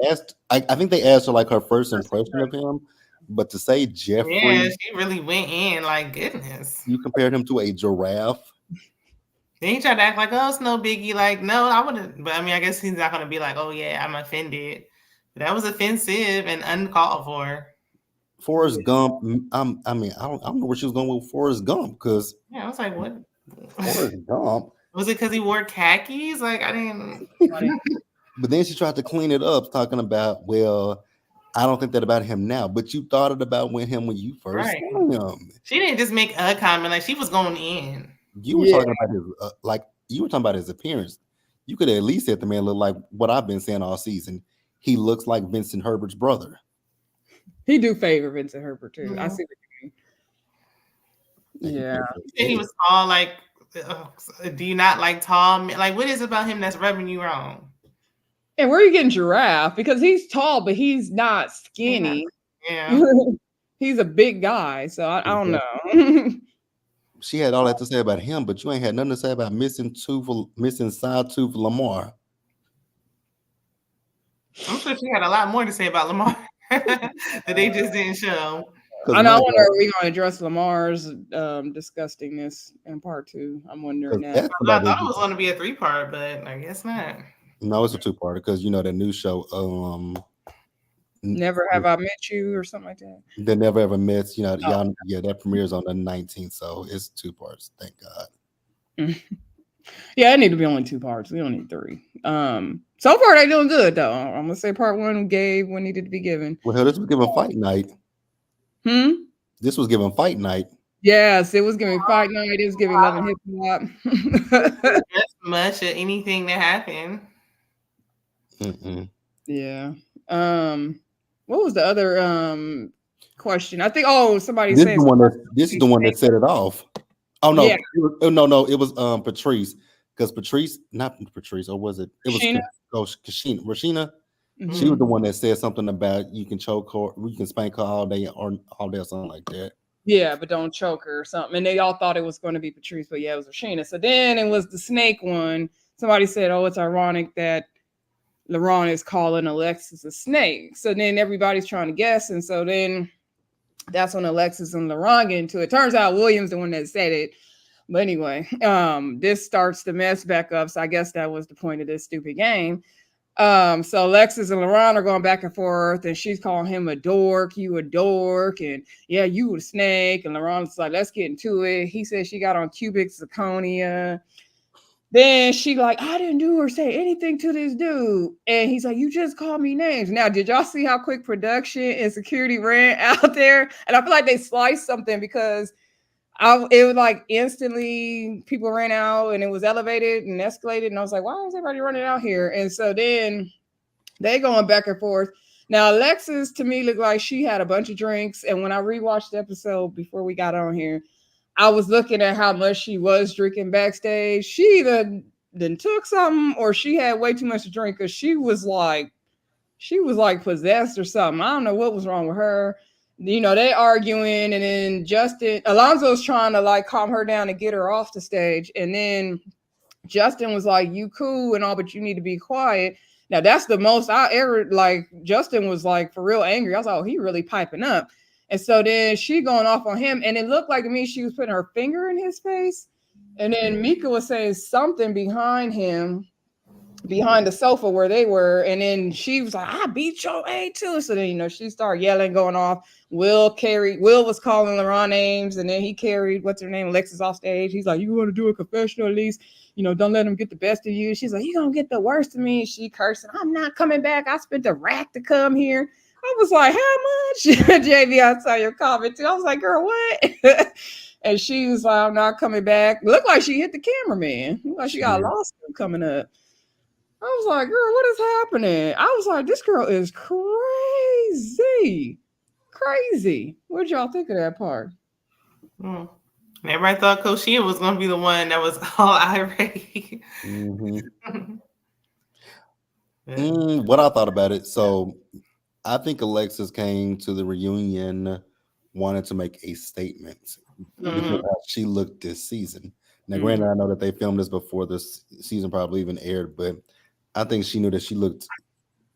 asked. I think they asked her like her first impression of him, but to say Jeffrey, yeah, she really went in. Like, goodness, you compared him to a giraffe. Then he tried to act like, oh, it's no biggie. Like, no, I wouldn't. But I mean, I guess he's not gonna be like, oh yeah, I'm offended. But that was offensive and uncalled for. Forrest Gump. I mean, I don't know where she was going with Forrest Gump because I was like, what? Forrest Gump. Was it because he wore khakis? Like, I didn't. But then she tried to clean it up, talking about, well, I don't think that about him now, but you thought it about him when you first saw him. She didn't just make a comment; like she was going in. You were talking about his, you were talking about his appearance. You could at least say the man looked like what I've been saying all season. He looks like Vincent Herbert's brother. He do favor Vincent Herbert too. Mm-hmm. I see what you mean. Yeah, he was tall. Like, do you not like tall men? Like, what is it about him that's rubbing you wrong? And where are you getting giraffe? Because he's tall, but he's not skinny. Yeah. He's a big guy, so I don't know. She had all that to say about him, but you ain't had nothing to say about missing side tooth Lamar. I'm sure she had a lot more to say about Lamar that they just didn't show. I know. I wonder, are we going to address Lamar's disgustingness in part 2? I'm wondering that. I thought it was going to be a 3-part, but I guess not. No, it's a 2-parter because the new show. Never Have I Met You or something like that. They Never Ever Met. Y'all, that premieres on the 19th, so it's 2 parts. Thank God. Yeah, it need to be only 2 parts. We don't need 3. So far they doing good though. I'm gonna say part 1 gave what needed to be given. Well, hell, this was given fight night. This was given fight night. Yes, it was giving fight night. It was giving love and hip hop. That's much of anything that happened. Yeah. What was the other question? I think. Somebody this said this is the one that set it off. Oh no, yeah. It was Patrice, because not Patrice, or was it? It was Rashina. Mm-hmm. She was the one that said something about you can choke her, you can spank her all day or something like that. Yeah, but don't choke her or something. And they all thought it was going to be Patrice, but yeah, it was Rashina. So then it was the snake one. Somebody said, "Oh, it's ironic that LeRon is calling Alexis a snake." So then everybody's trying to guess, and so then that's when Alexis and LeRon get into it. Turns out William's the one that said it. But anyway, this starts the mess back up. So I guess that was the point of this stupid game. So Alexis and LeRon are going back and forth, and she's calling him a dork, you a dork, and yeah, you a snake. And LeRon's like, let's get into it. He said she got on cubic zirconia. Then she like, I didn't do or say anything to this dude. And he's like, you just called me names. Now, did y'all see how quick production and security ran out there? And I feel like they sliced something because it was like instantly people ran out and it was elevated and escalated. And I was like, why is everybody running out here? And so then they going back and forth. Now, Alexis to me looked like she had a bunch of drinks. And when I rewatched the episode before we got on here, I was looking at how much she was drinking backstage. She either then took something or she had way too much to drink because she was like possessed or something. I don't know what was wrong with her. They arguing, and then Alonzo's trying to like calm her down and get her off the stage. And then Justin was like, you cool and all, but you need to be quiet. Now that's the most I ever like. Justin was like for real angry. I was like, oh, he really piping up. And so then she going off on him, and it looked like to me she was putting her finger in his face. And then Mika was saying something behind him, behind the sofa where they were. And then she was like, I beat your A too. So then, she started yelling, going off. Will was calling LeRon names, and then he carried, what's her name, Alexis off stage. He's like, you want to do a confessional at least? Don't let him get the best of you. She's like, you gonna get the worst of me. She cursing, I'm not coming back. I spent a rack to come here. I was like, how much? JV, I saw your comment too. I was like, girl, what? And she was like, I'm not coming back. Looked like she hit the cameraman. Looked like she got a lawsuit coming up. I was like, girl, what is happening? I was like, this girl is crazy. Crazy. What did y'all think of that part? Everybody thought Coach Shea was going to be the one that was all irate. What I thought about it. So I think Alexis came to the reunion wanted to make a statement because how she looked this season. Now, granted, I know that they filmed this before this season probably even aired, but I think she knew that she looked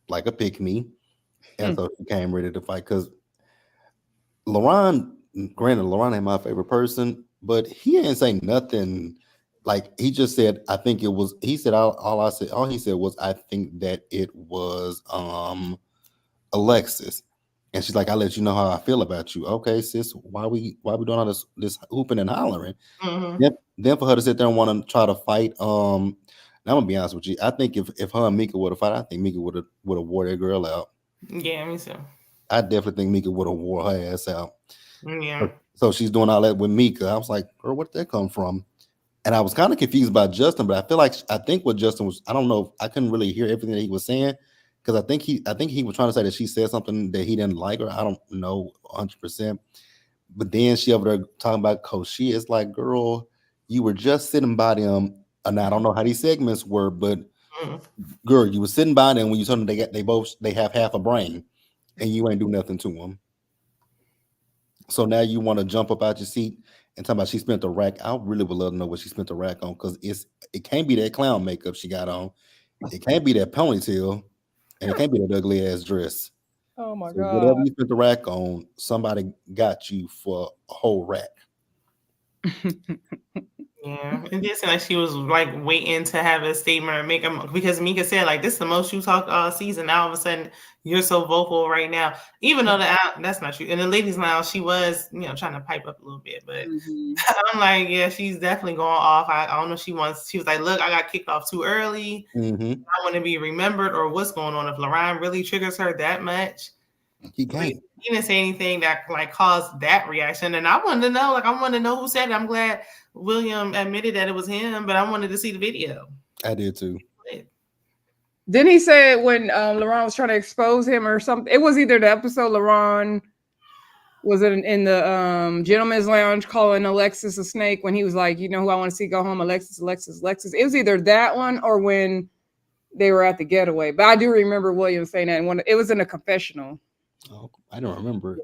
like a pick-me, and so she came ready to fight. Because LeRon ain't my favorite person, but he ain't say nothing. Like, he just said, I think it was. He said all he said was, I think that it was Alexis, and she's like, I'll let you know how I feel about you. Okay, sis, why we doing all this hooping and hollering? Then for her to sit there and want to try to fight, I'm gonna be honest with you. I think if her and Mika would have fought, I think Mika would have wore that girl out. Yeah, me too. I definitely think Mika would have wore her ass out. Yeah. So she's doing all that with Mika. I was like, girl, where did that come from? And I was kind of confused about Justin, but I think what Justin was, I don't know, I couldn't really hear everything that he was saying because I think he was trying to say that she said something that he didn't like her. I don't know 100%. But then she over there talking about Coach Shea. It's like, girl, you were just sitting by them. And I don't know how these segments were, but girl, you were sitting by them when you told them they have half a brain, and you ain't do nothing to them. So now you want to jump up out your seat and talking about she spent the rack. I really would love to know what she spent the rack on because it can't be that clown makeup she got on. It can't be that ponytail, and it can't be that ugly ass dress. Oh my So god. whatever you spent the rack on, somebody got you for a whole rack. Yeah, it did seem like she was like waiting to have a statement or make them because Mika said like this is the most you talked all season. Now all of a sudden you're so vocal right now, even though that's not true. In the ladies' lounge, she was trying to pipe up a little bit, but I'm like, yeah, she's definitely going off. I don't know. She was like, look, I got kicked off too early. Mm-hmm. I want to be remembered, or what's going on if Lauren really triggers her that much. He can't. He didn't say anything that like caused that reaction, and I wanted to know. Like, I wanted to know who said it. I'm glad William admitted that it was him, but I wanted to see the video. I did too. Didn't he say it when Lauren was trying to expose him or something? It was either the episode Lauren was in the gentleman's lounge calling Alexis a snake when he was like, you know who I want to see go home, Alexis. It was either that one or when they were at the getaway. But I do remember William saying that, and it was in a confessional. Oh, I don't remember.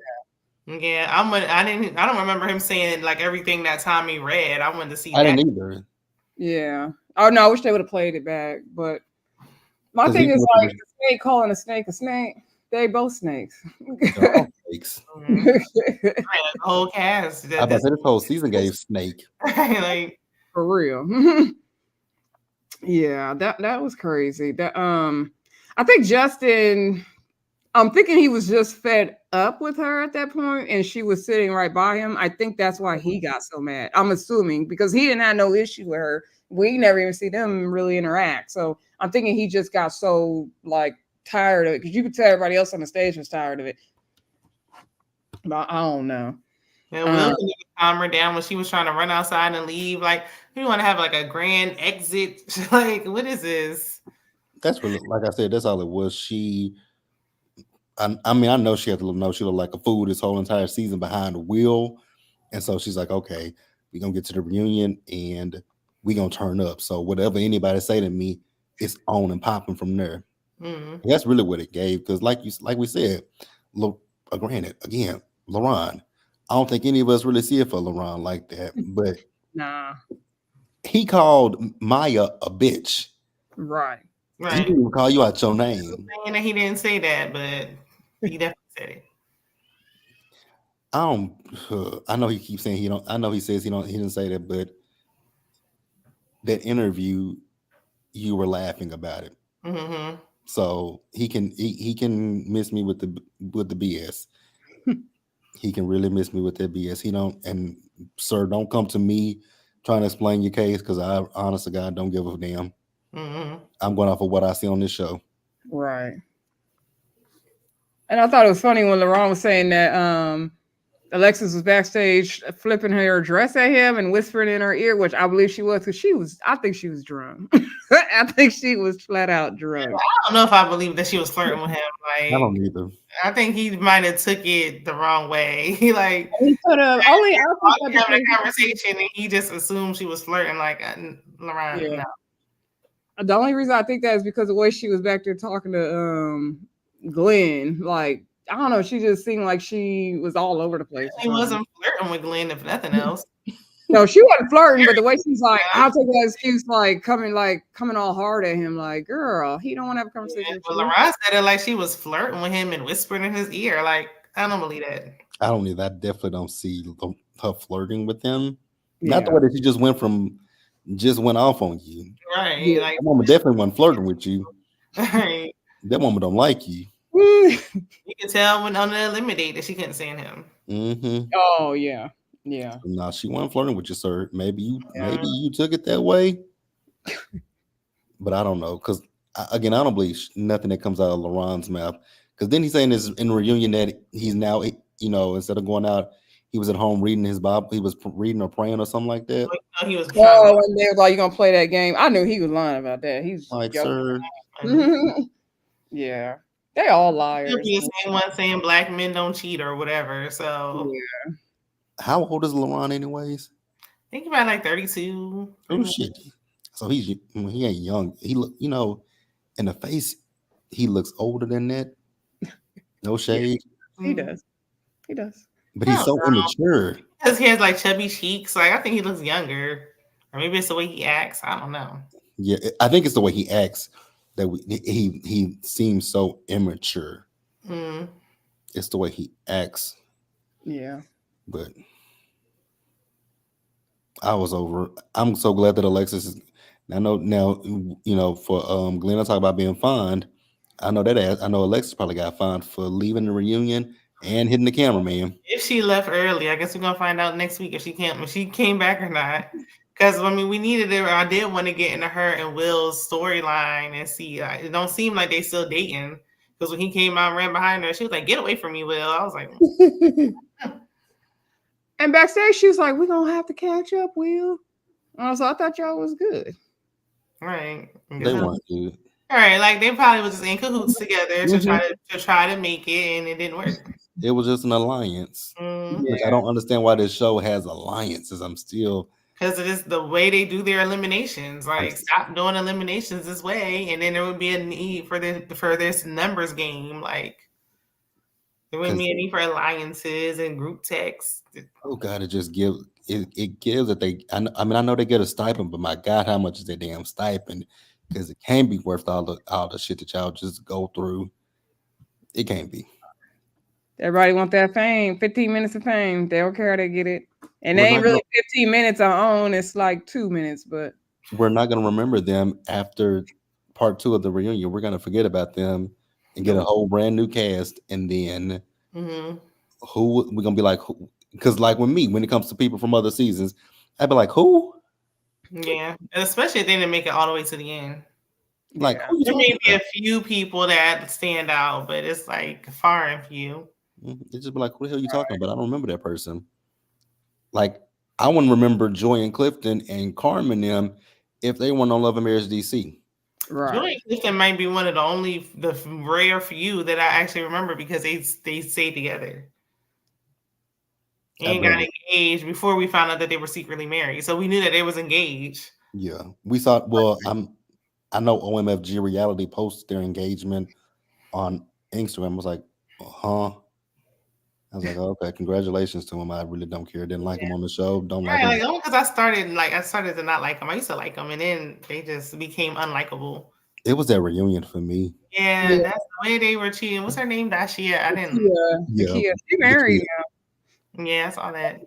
Yeah, I don't remember him saying like everything that Tommy read. I wanted to see. I didn't either. Yeah. Oh no, I wish they would have played it back. But my thing is like the snake calling a snake. They both snakes. They're all snakes. The whole cast. I bet this whole season gave snake. Like for real. Yeah, that was crazy. That I think Justin. I'm thinking he was just fed up with her at that point, and she was sitting right by him. I think that's why he got so mad. I'm assuming because he didn't have no issue with her. We never even see them really interact. So I'm thinking he just got so like tired of it because you could tell everybody else on the stage was tired of it. But I don't know. Yeah, Will calm her down when she was trying to run outside and leave. Like, you want to have like a grand exit? Like, what is this? That's really, like I said, that's all it was. I mean, I know she had to know she looked like a fool this whole entire season behind the wheel. And so she's like, okay, we're going to get to the reunion and we're going to turn up. So whatever anybody say to me, it's on and popping from there. Mm-hmm. That's really what it gave. Because like we said, granted, again, Lauren, I don't think any of us really see it for Lauren like that. But nah, he called Maya a bitch. Right. He didn't even call you out your name. And he didn't say that, but he definitely said it. I know he keeps saying he don't. I know he says he didn't say that, but that interview, you were laughing about it. Mm-hmm. So he can miss me with the BS. He can really miss me with that BS. He don't. And sir, don't come to me trying to explain your case because I, honest to God, don't give a damn. Mm-hmm. I'm going off of what I see on this show. Right. And I thought it was funny when Lauren was saying that Alexis was backstage flipping her dress at him and whispering in her ear, which I believe she was because I think she was drunk. I think she was flat out drunk. I don't know if I believe that she was flirting with him. Like, I don't either. I think he might have took it the wrong way. He could have only having a conversation and he just assumed she was flirting. Like Lauren, yeah. No. The only reason I think that is because of the way she was back there talking to Glenn. Like, I don't know, she just seemed like she was all over the place. She wasn't flirting with Glenn, if nothing else. No, she wasn't flirting, but the way she's like, I'll take that excuse, like coming all hard at him, like, girl, he don't want to have a conversation with you. Lauren said it like she was flirting with him and whispering in his ear. Like, I don't believe that. I don't either. I definitely don't see her flirting with him. Yeah. Not the way that she just went off on you. Right. Yeah. Like, that woman definitely wasn't flirting with you. Right. That woman don't like you. You can tell when on the Eliminated that she couldn't stand him. Mm-hmm. Oh yeah. Yeah. No, she wasn't flirting with you, sir. Maybe you took it that way. But I don't know. Because again, I don't believe nothing that comes out of Lauren's mouth. Because then he's saying this in reunion that he's now, instead of going out, he was at home reading his Bible. He was reading or praying or something like that. He was. And they was like, "You gonna play that game?" I knew he was lying about that. He's like, sir. Yeah, they all liars. He'll be the same one saying black men don't cheat or whatever. So yeah. How old is Lauren, anyways? I think about like 32. Oh shit! So he ain't young. He look, in the face, he looks older than that. No shade. He does. But he's so immature. Because he has like chubby cheeks. Like I think he looks younger, or maybe it's the way he acts. I don't know. Yeah, I think it's the way he acts that he seems so immature. Mm. It's the way he acts. Yeah. But I was over. I'm so glad that Alexis is. I know now. For Glenn to talk about being fined. I know that ass. I know Alexis probably got fined for leaving the reunion and hitting the cameraman. If she left early, I guess we're gonna find out next week if she came back or not. Because I mean, we needed it. I did want to get into her and Will's storyline and see. It don't seem like they still dating. Because when he came out and ran behind her, she was like, "Get away from me, Will." I was like, And backstage, she was like, "We're gonna have to catch up, Will." I thought y'all was good. right. They weren't good. All right, like they probably was just in cahoots together to Mm-hmm. try to make it, and it didn't work. It was just an alliance, which I Yeah. don't understand why this show has alliances. I'm still. Because it is the way they do their eliminations. I'm Like, stop doing eliminations this way, and then there would be a need for this numbers game. Like, there wouldn't be a need for alliances and group text. Oh God, it just gives it gives that they. I mean, I know they get a stipend, but my God, how much is their damn stipend? Because it can't be worth all the shit that y'all just go through. It can't be. Everybody want that fame. 15 minutes of fame. They don't care. They get it. And We're they ain't not really 15 minutes on own. It's like 2 minutes, but we're not gonna remember them after part 2 of the reunion. We're gonna forget about them and get a whole brand new cast, and then Mm-hmm. who we're gonna be like? Because like with me, when it comes to people from other seasons, I'd be like, who? Yeah, and especially if they didn't make it all the way to the end. Like yeah. who you There may talking be a about? few people that stand out, but it's like far and few. It just be like, who the hell you talking about? I don't remember that person. Like I wouldn't remember Joy and Clifton and Carmen them if they weren't on Love and Marriage DC. Right. Joey Clifton might be one of the rare few that I actually remember because they stayed together I and got barely. engaged before we found out that they were secretly married. So we knew that they was engaged. Yeah, we thought. Well, I know OMFG Reality posted their engagement on Instagram. I was like, huh? I was like, okay, congratulations to him. I really don't care. Didn't like him on the show. Don't like Right, him. like only because I started to not like them. I used to like them, and then they just became unlikable. It was that reunion for me. Yeah, Yeah. that's the way they were cheating. What's her name? Dashia. I didn't. Yeah. Yeah, Nakia. She the married kid. now. Yeah, I saw that.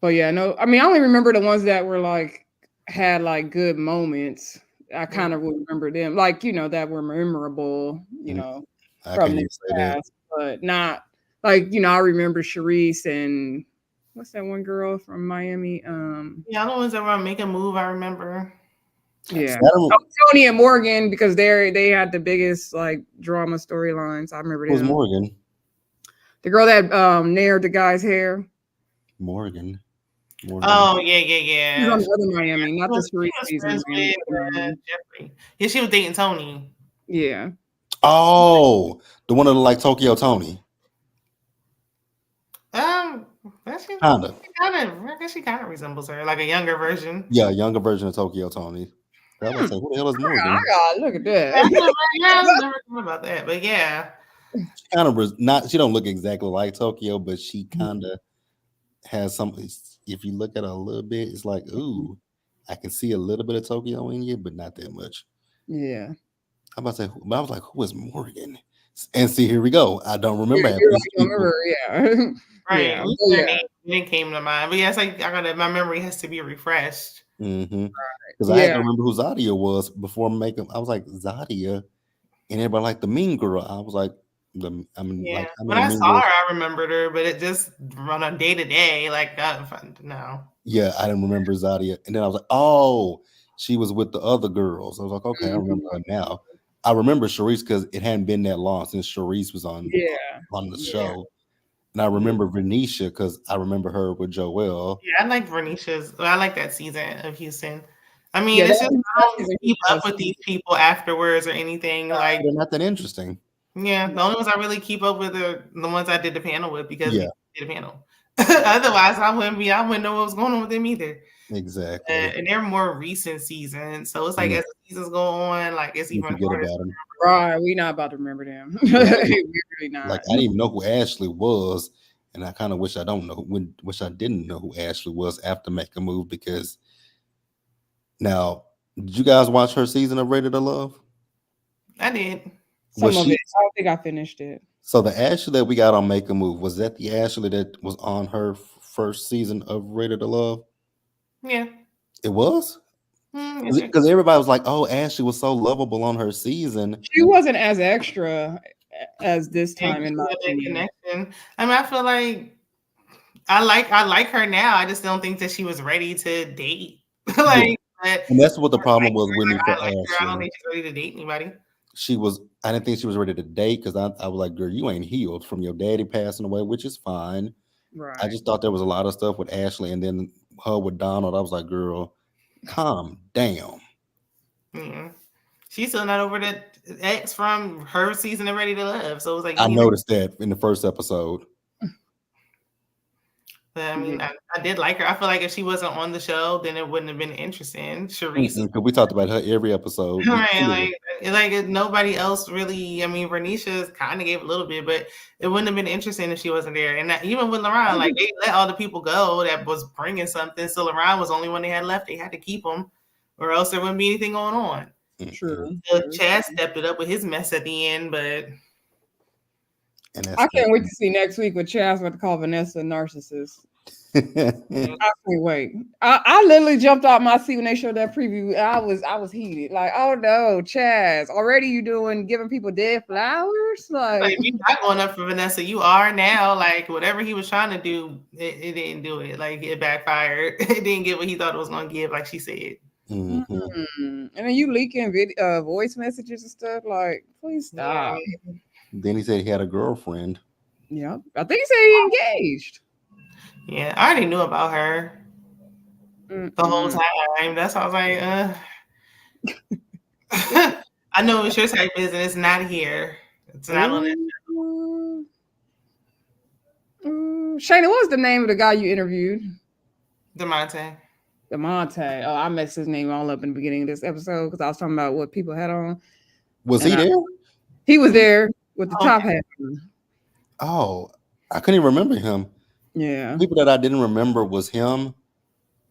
But yeah, no, I mean, I only remember the ones that were like had like good moments. I kind of would remember them, like that were memorable, I from can't the even say that. past, but not like I remember Sharice and what's that one girl from Miami? Yeah, the ones that were Make a Move. I remember. Yeah, Saturn Tony and Morgan because they had the biggest like drama storylines. I remember was them. Morgan. The girl that nailed the guy's hair. Morgan. Oh yeah, She was on yeah. the other Miami, not the She Sharice was season. friends Miami, with the other Miami. Jeffrey. Yeah, she was dating Tony. Yeah. Oh, the one that looked like Tokyo Tony. That's she Kinda. I guess she kind of resembles her, like a younger version. Yeah, younger version of Tokyo Tony. I was like, who the hell is Morgan? I gotta look at that. Yeah, I never thought about that, but yeah. She kind of not. She don't look exactly like Tokyo, but she kind of has some. If you look at her a little bit, it's like, ooh, I can see a little bit of Tokyo in you, but not that much. Yeah. I'm about to say, but I was like, who is Morgan? And see, here we go. I don't remember half You're these right, people. yeah. Right. Yeah. Their Yeah. name came to mind. But yeah, it's like my memory has to be refreshed. Because I had to Yeah. remember who Zadia was before making. I was like Zadia, and everybody like the mean girl. I was like, Yeah. I When mean, the I mean saw girl. her, I remembered her, but it just run on day to day. Like, no. Yeah, I didn't remember Zadia, and then I was like, oh, she was with the other girls. I was like, okay, I remember her now. I remember Sharice because it hadn't been that long since Sharice was on Yeah. the show, and I remember Venetia because I remember her with Joelle. Yeah, I like Vernisha's. I like that season of Houston. I mean, Yeah, it's that just I don't season keep up was with these people afterwards or anything. Like, They're not that interesting. yeah, the only ones I really keep up with are the ones I did the panel with because Yeah, we did a panel. Otherwise, I wouldn't know what was going on with them either. exactly. And they're more recent seasons, so it's like as the seasons go on, like it's You even forget harder. about them. right. We not about to remember them. Like, We're really not. I didn't even know who Ashley was, And I kind of wish I didn't know who Ashley was after Make a Move, because now, did you guys watch her season of Rated to Love? I did. Some Was of she it. I don't think I finished it. so the Ashley that we got on Make a Move, was that the Ashley that was on her first season of Rated to Love? Yeah. It was? Yes, Because everybody was like, "Oh, Ashley was so lovable on her season." She wasn't as extra as this and time, in she my had that opinion. connection. I mean, I feel like I like her now. I just don't think that she was ready to date. Yeah, Like, but and that's what the problem was with me I for like her. I don't Ashley. think she's ready to date anybody. I didn't think she was ready to date, because I was like, "Girl, you ain't healed from your daddy passing away," which is fine. I Right. just thought there was a lot of stuff with Ashley, and then her with Donald. I was like, "Girl, calm down." Yeah. She's still not over the ex from her season of Ready to Love. So it was like, you I need to. noticed that in the first episode. But I Yeah. mean, I did like her. I feel like if she wasn't on the show, then it wouldn't have been interesting. Sharice, Because we talked about her every episode. right? Like nobody else really. I mean, Vernisha kind of gave a little bit, but it wouldn't have been interesting if she wasn't there. And even with LaRon, like they let all the people go that was bringing something. So LaRon was the only one they had left. They had to keep him, or else there wouldn't be anything going on. True. Chad stepped it up with his mess at the end, but I can't wait to see next week what Chaz about to call Vanessa a narcissist. I can't wait. I literally jumped out my seat when they showed that preview. I was heated. Like, oh no, Chaz, already you giving people dead flowers? Like you're not going up for Vanessa. You are now. Like whatever he was trying to do, it didn't do it. Like it backfired. It didn't get what he thought it was going to give. Like she said. And then you leaking video, voice messages and stuff. Like, please stop. Yeah. Then he said he had a girlfriend. Yeah, I think he said he engaged. Yeah, I already knew about her the whole time. That's why I was like, I know it's your type business. It's not here. It's not on it. Shayna, what was the name of the guy you interviewed? Damonte. Damonte. Oh, I messed his name all up in the beginning of this episode because I was talking about what people had on. Was he there? He was there with the top hat on. Oh, I couldn't even remember him. Yeah. People that I didn't remember was him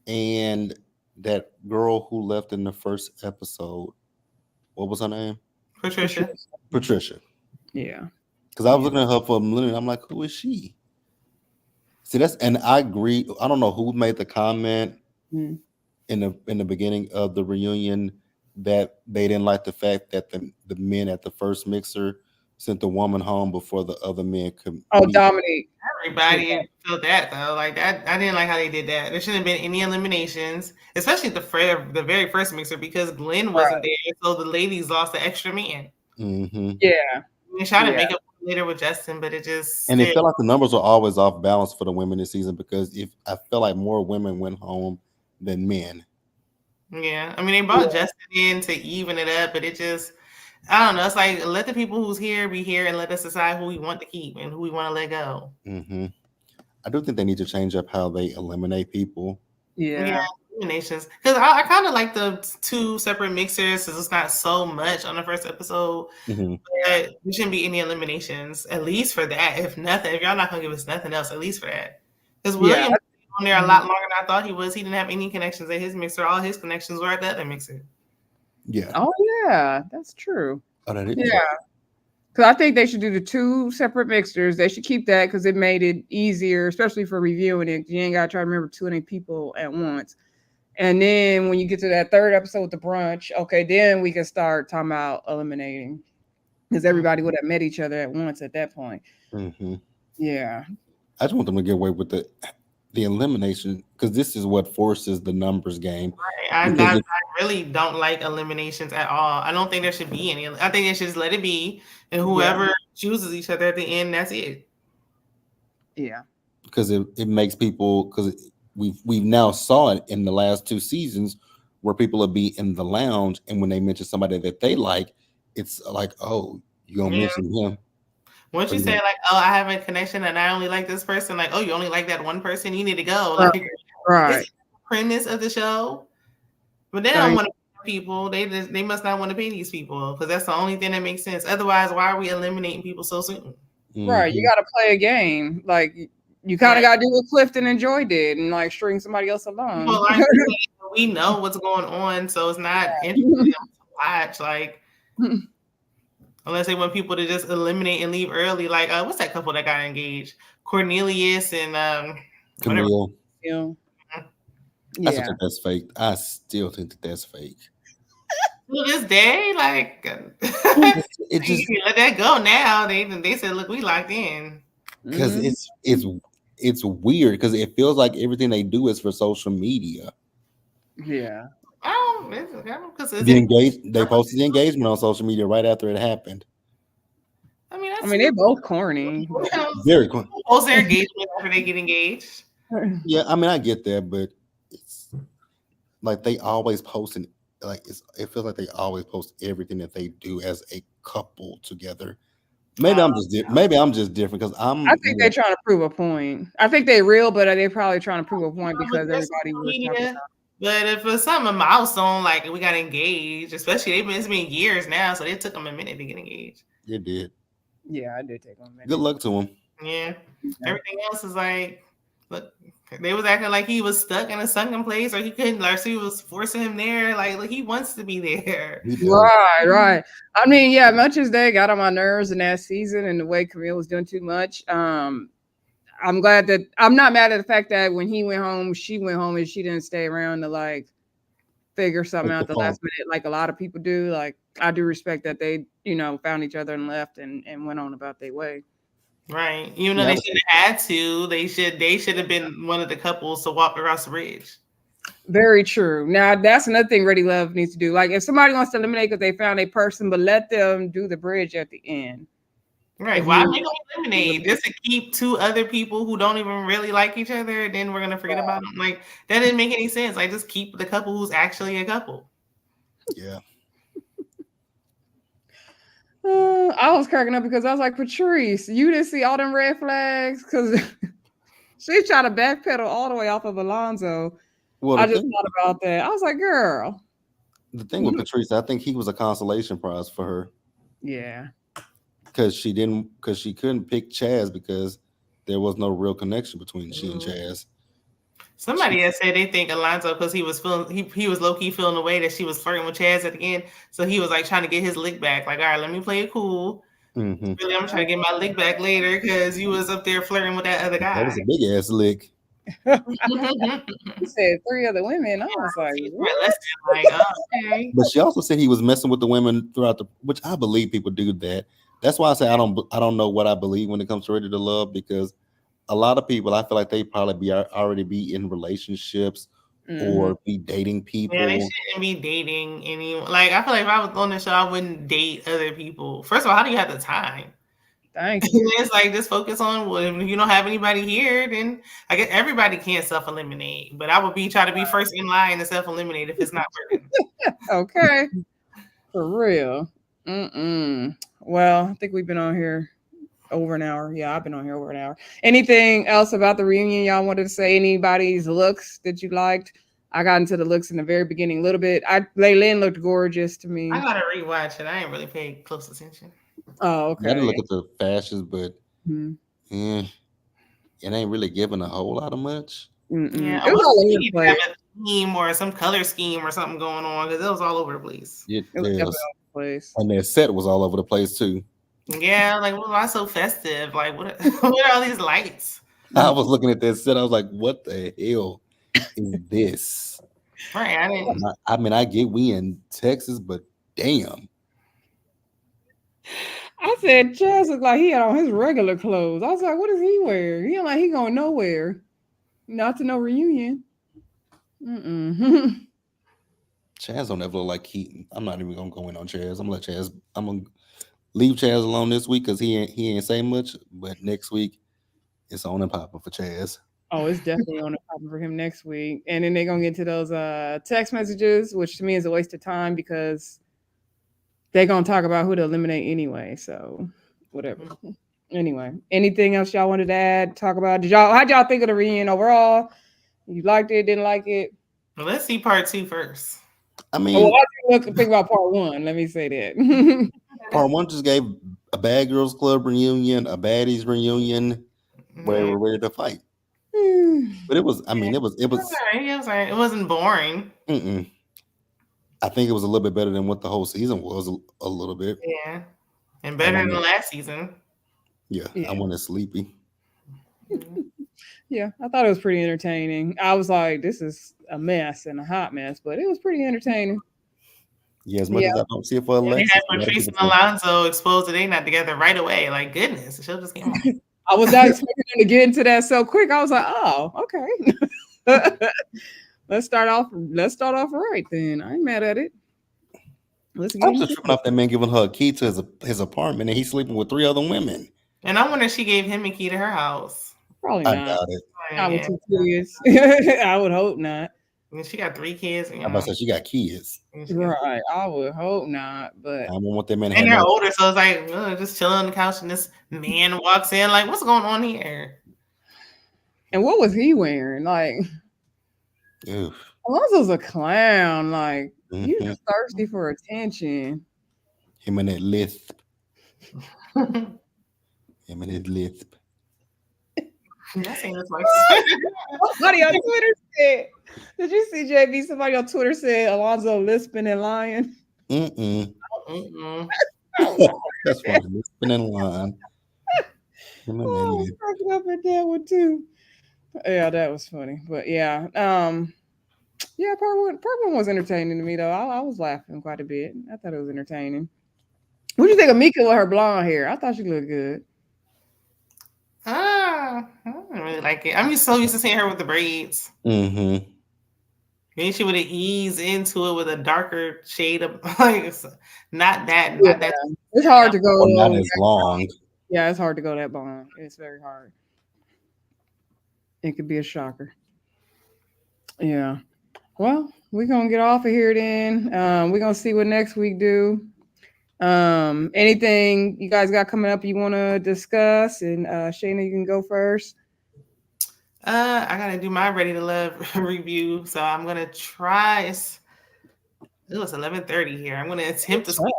and that girl who left in the first episode. What was her name? Patricia. Yeah. Because I was looking at her for a minute. I'm like, who is she? See, and I agree. I don't know who made the comment in the beginning of the reunion that they didn't like the fact that the men at the first mixer sent the woman home before the other men could. Dominique. Everybody felt that though. Like that, I didn't like how they did that. There shouldn't have been any eliminations, especially the very first mixer, because Glenn wasn't there, so the ladies lost the extra man. Mm-hmm. Yeah. They tried to make up later with Justin, but it just it felt like the numbers were always off balance for the women this season, because if I felt like more women went home than men. Yeah, I mean they brought Justin in to even it up, but it just, I don't know. It's like, let the people who's here be here and let us decide who we want to keep and who we want to let go. Mm-hmm. I do think they need to change up how they eliminate people. Yeah, eliminations. Because I kind of like the two separate mixers, because it's not so much on the first episode. Mm-hmm. But there shouldn't be any eliminations, at least for that. If nothing, if y'all not gonna give us nothing else, at least for that. Because William was on there a lot longer than I thought he was. He didn't have any connections at his mixer. All his connections were at the other mixer. Yeah. Oh yeah, that's true. Oh, that is. Yeah. Because I think they should do the two separate mixers. They should keep that because it made it easier, especially for reviewing it. You ain't got to try to remember too many people at once. And then when you get to that third episode with the brunch, okay, then we can start talking about eliminating, because everybody would have met each other at once at that point. Mm-hmm. Yeah. I just want them to get away with the elimination, because this is what forces the numbers game. Right. I really don't like eliminations at all. I don't think there should be any. I think they should just let it be, and whoever chooses each other at the end, that's it. Yeah. Because it makes people, because we've now saw it in the last two seasons where people will be in the lounge, and when they mention somebody that they like, it's like, oh, you gonna mention him. Once you say like, oh, I have a connection and I only like this person, like, oh, you only like that one person, you need to go. Like, it's the premise of the show. But they don't want to pay people. They must not want to pay these people, because that's the only thing that makes sense. Otherwise, why are we eliminating people so soon? Right. You got to play a game. Like, You kind of got to do what Clifton and Joy did and like string somebody else along. Well, like we know what's going on, so it's not interesting to watch. Like, unless they want people to just eliminate and leave early. Like, what's that couple that got engaged? Cornelius and Camille. Yeah. I still think that's fake. I still think that's fake. To this day, like it just let that go now. They said, look, we locked in. Because it's weird because it feels like everything they do is for social media. Yeah. Because They posted the engagement on social media right after it happened. I mean, they're both corny. Very corny. Post their engagement after they get engaged. Yeah, I mean, I get that, but it's like they always post it feels like they always post everything that they do as a couple together. Maybe I'm just different because I think they're trying to prove a point. I think they're real, but they're probably trying to prove a point because everybody was talking about. But if it's something a milestone, like we got engaged, especially it's been years now, so it took them a minute to get engaged. It did. Yeah, I did take them a minute. Good luck to him. Yeah. Everything else is like, look, they was acting like he was stuck in a sunken place or he couldn't, like, so he was forcing him there. Like he wants to be there. Right. I mean, yeah, much as they got on my nerves in that season and the way Camille was doing too much, I'm glad that I'm not mad at the fact that when he went home, she went home and she didn't stay around to like figure something out at the last minute, like a lot of people do. Like I do respect that they, found each other and left and went on about their way. Right. Even though they shouldn't have had to, they should have been one of the couples to walk across the bridge. Very true. Now that's another thing Ready Love needs to do. Like if somebody wants to eliminate because they found a person, but let them do the bridge at the end. Right. Why are they gonna eliminate just to keep two other people who don't even really like each other? Then we're gonna forget about them. Like that didn't make any sense. Like just keep the couple who's actually a couple. Yeah. I was cracking up because I was like, Patrice, you didn't see all them red flags because she tried to backpedal all the way off of Alonzo. Well, I just thought about that. I was like, girl. The thing with Patrice, I think he was a consolation prize for her. Yeah. Because she couldn't pick Chaz because there was no real connection between she and Chaz. Somebody has said they think Alonzo because he was low key feeling the way that she was flirting with Chaz at the end, so he was like trying to get his lick back. Like, all right, let me play it cool. Mm-hmm. Really, I'm trying to get my lick back later because you was up there flirting with that other guy. That was a big ass lick. He said 3 other women. I was like, what? Okay. But she also said he was messing with the women throughout which I believe people do that. That's why I say I don't know what I believe when it comes to Ready to Love, because a lot of people, I feel like they probably already be in relationships or be dating people. Yeah, they shouldn't be dating anyone. Like, I feel like if I was on the show, I wouldn't date other people. First of all, how do you have the time? Thank you. It's like just focus on if you don't have anybody here, then I guess everybody can't self-eliminate. But I would try to be first in line to self-eliminate if it's not working. Okay. For real. Well, I think we've been on here over an hour. Yeah, I've been on here over an hour. Anything else about the reunion y'all wanted to say? Anybody's looks that you liked? I got into the looks in the very beginning a little bit. Lynn looked gorgeous to me. I gotta rewatch it. I ain't really paid close attention. Oh, okay. I didn't look at the fashions, but it ain't really giving a whole lot of much. Yeah, it was all over the place. Have a theme or some color scheme or something going on because it was all over the place. It was definitely all over the place. And their set was all over the place too. Yeah, like why so festive? Like what are all these lights? I was looking at that set. I was like, what the hell is this? Right. I get we in Texas, but damn. I said Chaz looked like he had on his regular clothes. I was like, what does he wear? He like he going nowhere. Not to no reunion. Chaz don't ever look like I'm not even gonna go in on Chaz. I'm gonna leave Chaz alone this week because he ain't saying much. But next week, it's on and popping for Chaz. Oh, it's definitely on and popping for him next week. And then they're gonna get to those text messages, which to me is a waste of time because they're gonna talk about who to eliminate anyway. So whatever. Anyway, anything else y'all wanted to add? Talk about? How'd y'all think of the reunion overall? You liked it? Didn't like it? Well, let's see part 2 first. I mean, I think about part 1. Let me say that. Part 1 just gave a Bad Girls Club reunion, a Baddies reunion. where they were ready to fight. But it was, I mean, it was. It was all right. It wasn't boring. I think it was a little bit better than what the whole season was. A little bit. Yeah, and better than the last season. Yeah, I wanted sleepy. Yeah, I thought it was pretty entertaining. I was like, this is a mess and a hot mess, but it was pretty entertaining. Yeah, as much as I don't see it for Alexis. They had Patrice and Alonzo exposed that they not together right away. Like, goodness, the show just came on. I was not expecting them to get into that so quick. I was like, oh, okay. Let's start off right then. I ain't mad at it. I'm just tripping off that man giving her a key to his apartment and he's sleeping with 3 other women. And I wonder if she gave him a key to her house. Probably not. I doubt it. Not with 2 kids. I would hope not. And she got 3 kids. I'm about to say she got kids. Right. I would hope not. But I don't want that man. And they're older, so it's like just chilling on the couch, and this man walks in. Like, what's going on here? And what was he wearing? Like, Alonzo's a clown. Like, you're just thirsty for attention. Him and that lisp. Him and his lisp. Somebody on Twitter said, did you see JB? Somebody on Twitter said Alonzo lisping and lying. That's funny. Lisping and lying. I was cracking up at that one too. Yeah, that was funny. But yeah, yeah, part one was entertaining to me though. I was laughing quite a bit. I thought it was entertaining. What do you think of Mika with her blonde hair? I thought she looked good. I don't really like it. I'm just so used to seeing her with the braids. Maybe she would have eased into it with a darker shade of like not that. It's hard to go. Not as long. Yeah, it's hard to go that long. It's very hard. It could be a shocker. Yeah. Well, we're gonna get off of here then. We're gonna see what next week do. Anything you guys got coming up you want to discuss? And Shayna, you can go first. I gotta do my Ready to Love review, so I'm gonna try. It's 11:30 here. I'm gonna attempt to sleep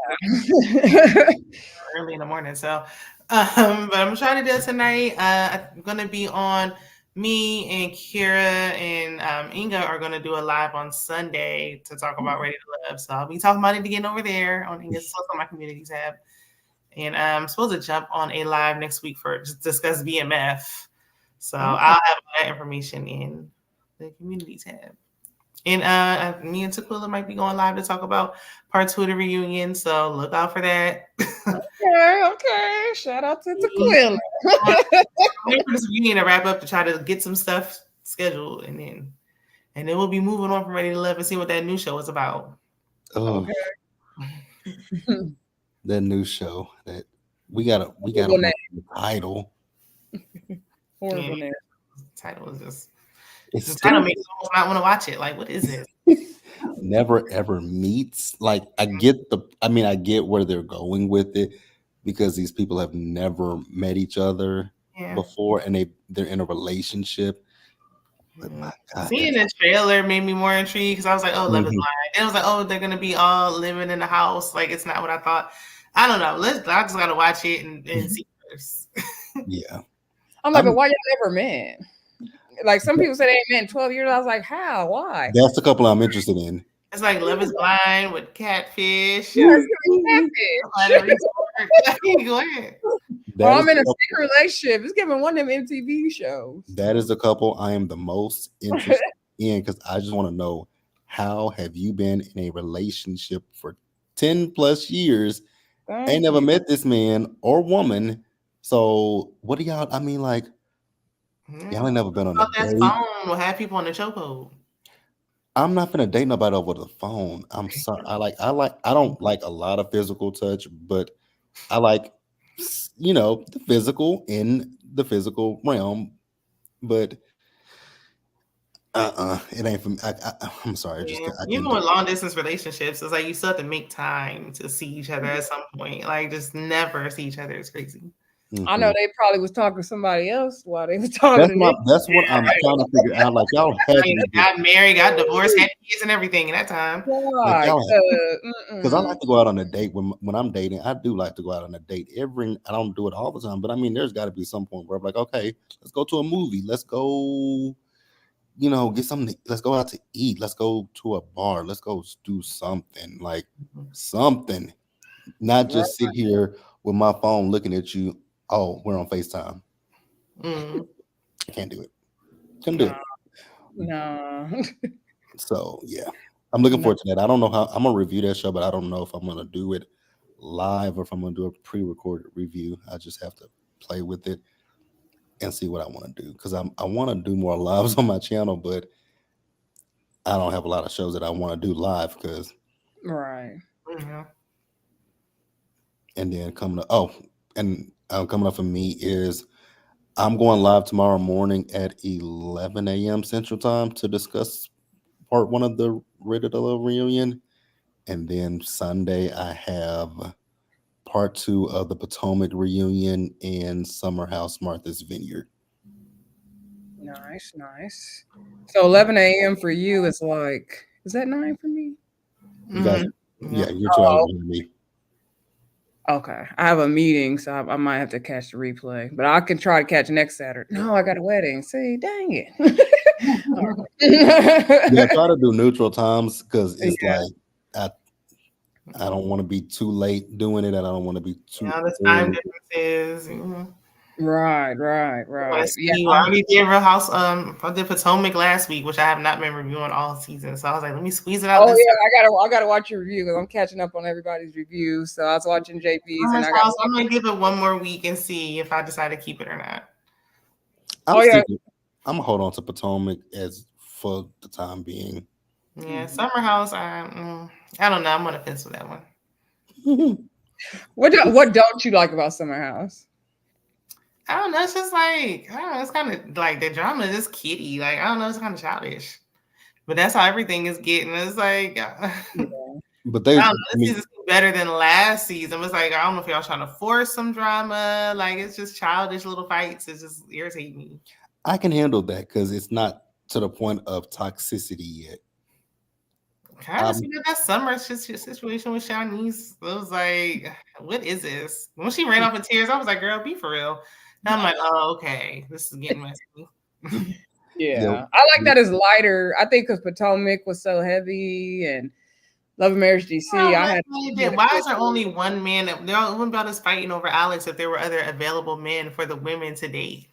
early in the morning. So, but I'm trying to do it tonight. I'm gonna be on. Me and Kira and Inga are going to do a live on Sunday to talk about Ready to Love. So I'll be talking about it again over there on Inga's on my community tab. And I'm supposed to jump on a live next week for just discuss BMF. So I'll have all that information in the community tab. And me and Tequila might be going live to talk about part 2 of the reunion. So look out for that. Okay. Shout out to Tequila. Wait for this reunion to wrap up to try to get some stuff scheduled, and then we'll be moving on from Ready to Love and see what that new show is about. Oh, okay. That new show that we got a title. Horrible name. Title is just. The title makes me not want to watch it. Like, what is this? Never ever meets. Like, I get where they're going with it because these people have never met each other before, and they're in a relationship. But my God, seeing the trailer made me more intrigued because I was like, "Oh, Love is Blind," and I was like, "Oh, they're gonna be all living in the house." Like, it's not what I thought. I don't know. I just gotta watch it and see first. Yeah, I'm like, but why y'all never met? Like some people say they ain't met in 12 years. I was like, how? Why? That's the couple I'm interested in. It's like Love is Blind with Catfish. Yeah, Catfish. Go ahead. Well, I'm in a secret relationship. It's giving one of them MTV shows. That is the couple I am the most interested in because I just want to know, how have you been in a relationship for 10 plus years? Ain't never met this man or woman. So what do y'all, I mean, like, y'all ain't never been on a date. Phone will have people on the chokehold. I'm not gonna date nobody over the phone. I'm sorry. I don't like a lot of physical touch, but I like, the physical in the physical realm. But it ain't for me. I'm sorry. Even with long distance relationships, it's like you still have to make time to see each other at some point. Like, just never see each other. It's crazy. I know they probably was talking to somebody else while they was talking to me. That's what I'm trying to figure out. Like y'all had to be got married, got divorced, had kids and everything at that time. like Right. because I like to go out on a date when I'm dating. I do like to go out on a date. I don't do it all the time, but I mean, there's got to be some point where I'm like, okay, let's go to a movie. Let's go, get something. Let's go out to eat. Let's go to a bar. Let's go do something like something. Not just sit here with my phone looking at you. Oh, we're on FaceTime. I can't do it. Couldn't do it. No. So yeah, I'm looking forward to that. I don't know how I'm gonna review that show, but I don't know if I'm gonna do it live or if I'm gonna do a pre-recorded review. I just have to play with it and see what I want to do because I want to do more lives on my channel, but I don't have a lot of shows that I want to do live because Right. And then coming up for me is I'm going live tomorrow morning at 11 a.m. Central Time to discuss part 1 of the Rated Love reunion. And then Sunday, I have part 2 of the Potomac reunion in Summer House Martha's Vineyard. Nice. So 11 a.m. for you is that 9 for me? You guys, yeah, you're 2 hours behind me. Okay. I have a meeting, so I might have to catch the replay, but I can try to catch next Saturday. No, I got a wedding. See, dang it. Yeah, try to do neutral times because it's like I don't want to be too late doing it, and I don't want to be too the time differences. Right. Yeah, I already did Real House. I did Potomac last week, which I have not been reviewing all season. So I was like, let me squeeze it out. Oh yeah, I gotta watch your review because I'm catching up on everybody's reviews. So I was watching JP's, and I'm gonna give it one more week and see if I decide to keep it or not. I'm gonna hold on to Potomac as for the time being. Yeah, Summer House. I don't know. I'm on the fence with that one. What don't you like about Summer House? I don't know. It's just like, I don't know. It's kind of like the drama is just kiddie. Like, I don't know. It's kind of childish. But that's how everything is getting. It's like, but this season's better than last season. It's like, I don't know if y'all trying to force some drama. Like, it's just childish little fights. It just irritates me. I can handle that because it's not to the point of toxicity yet. Kind of see that summer situation with Shanice. It was like, what is this? When she ran off in tears, I was like, girl, be for real. And I'm like, oh, okay. This is getting messy. Yeah. I like that it's lighter. I think because Potomac was so heavy and Love and Marriage DC. Why is there only one man? They're all about us fighting over Alex if there were other available men for the women to date.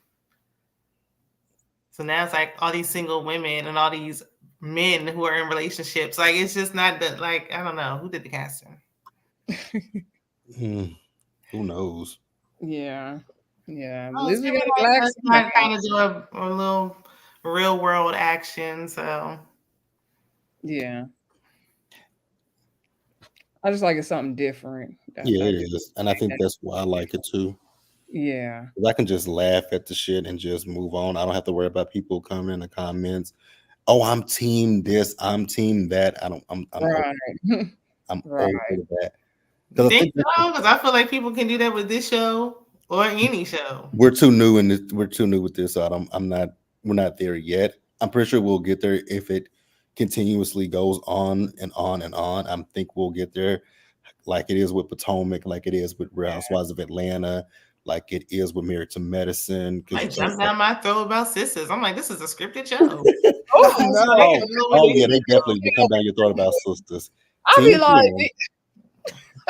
So now it's like all these single women and all these men who are in relationships. Like, it's just not that, like, I don't know. Who did the casting? Who knows? Yeah. I kind of do a little real world action. So, yeah. I just like it's something different. Yeah, it is. And I think that's why I like it too. Yeah. I can just laugh at the shit and just move on. I don't have to worry about people coming in the comments. Oh, I'm team this, I'm team that. I'm right. I'm over that. Because I feel like people can do that with this show or any show. We're too new with this, so we're not there yet. I'm pretty sure we'll get there if it continuously goes on and on and on. I think we'll get there like it is with Potomac, like it is with Real Housewives of Atlanta, like it is with Married to Medicine. I jumped down my throat about sisters. I'm like, this is a scripted show. Oh yeah, they definitely will come down your throat about sisters. I'll be like,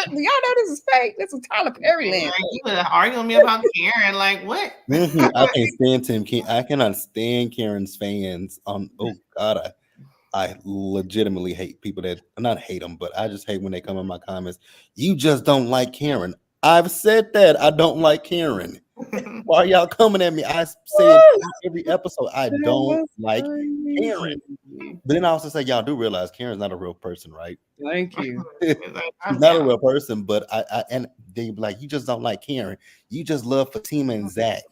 y'all know this is fake. This is Tyler Perry land. Like, you would argue with me about Karen. Like, what? I can't stand Tim. I cannot stand Karen's fans. Oh God, I legitimately hate people that not hate them, but I just hate when they come in my comments. You just don't like Karen. I've said that I don't like Karen. Why are y'all coming at me? I say it every episode. I don't like Karen. But then I also say, y'all do realize Karen's not a real person, right? Thank you. She's not a real person, but I and they be like, you just don't like Karen. You just love Fatima and Zach.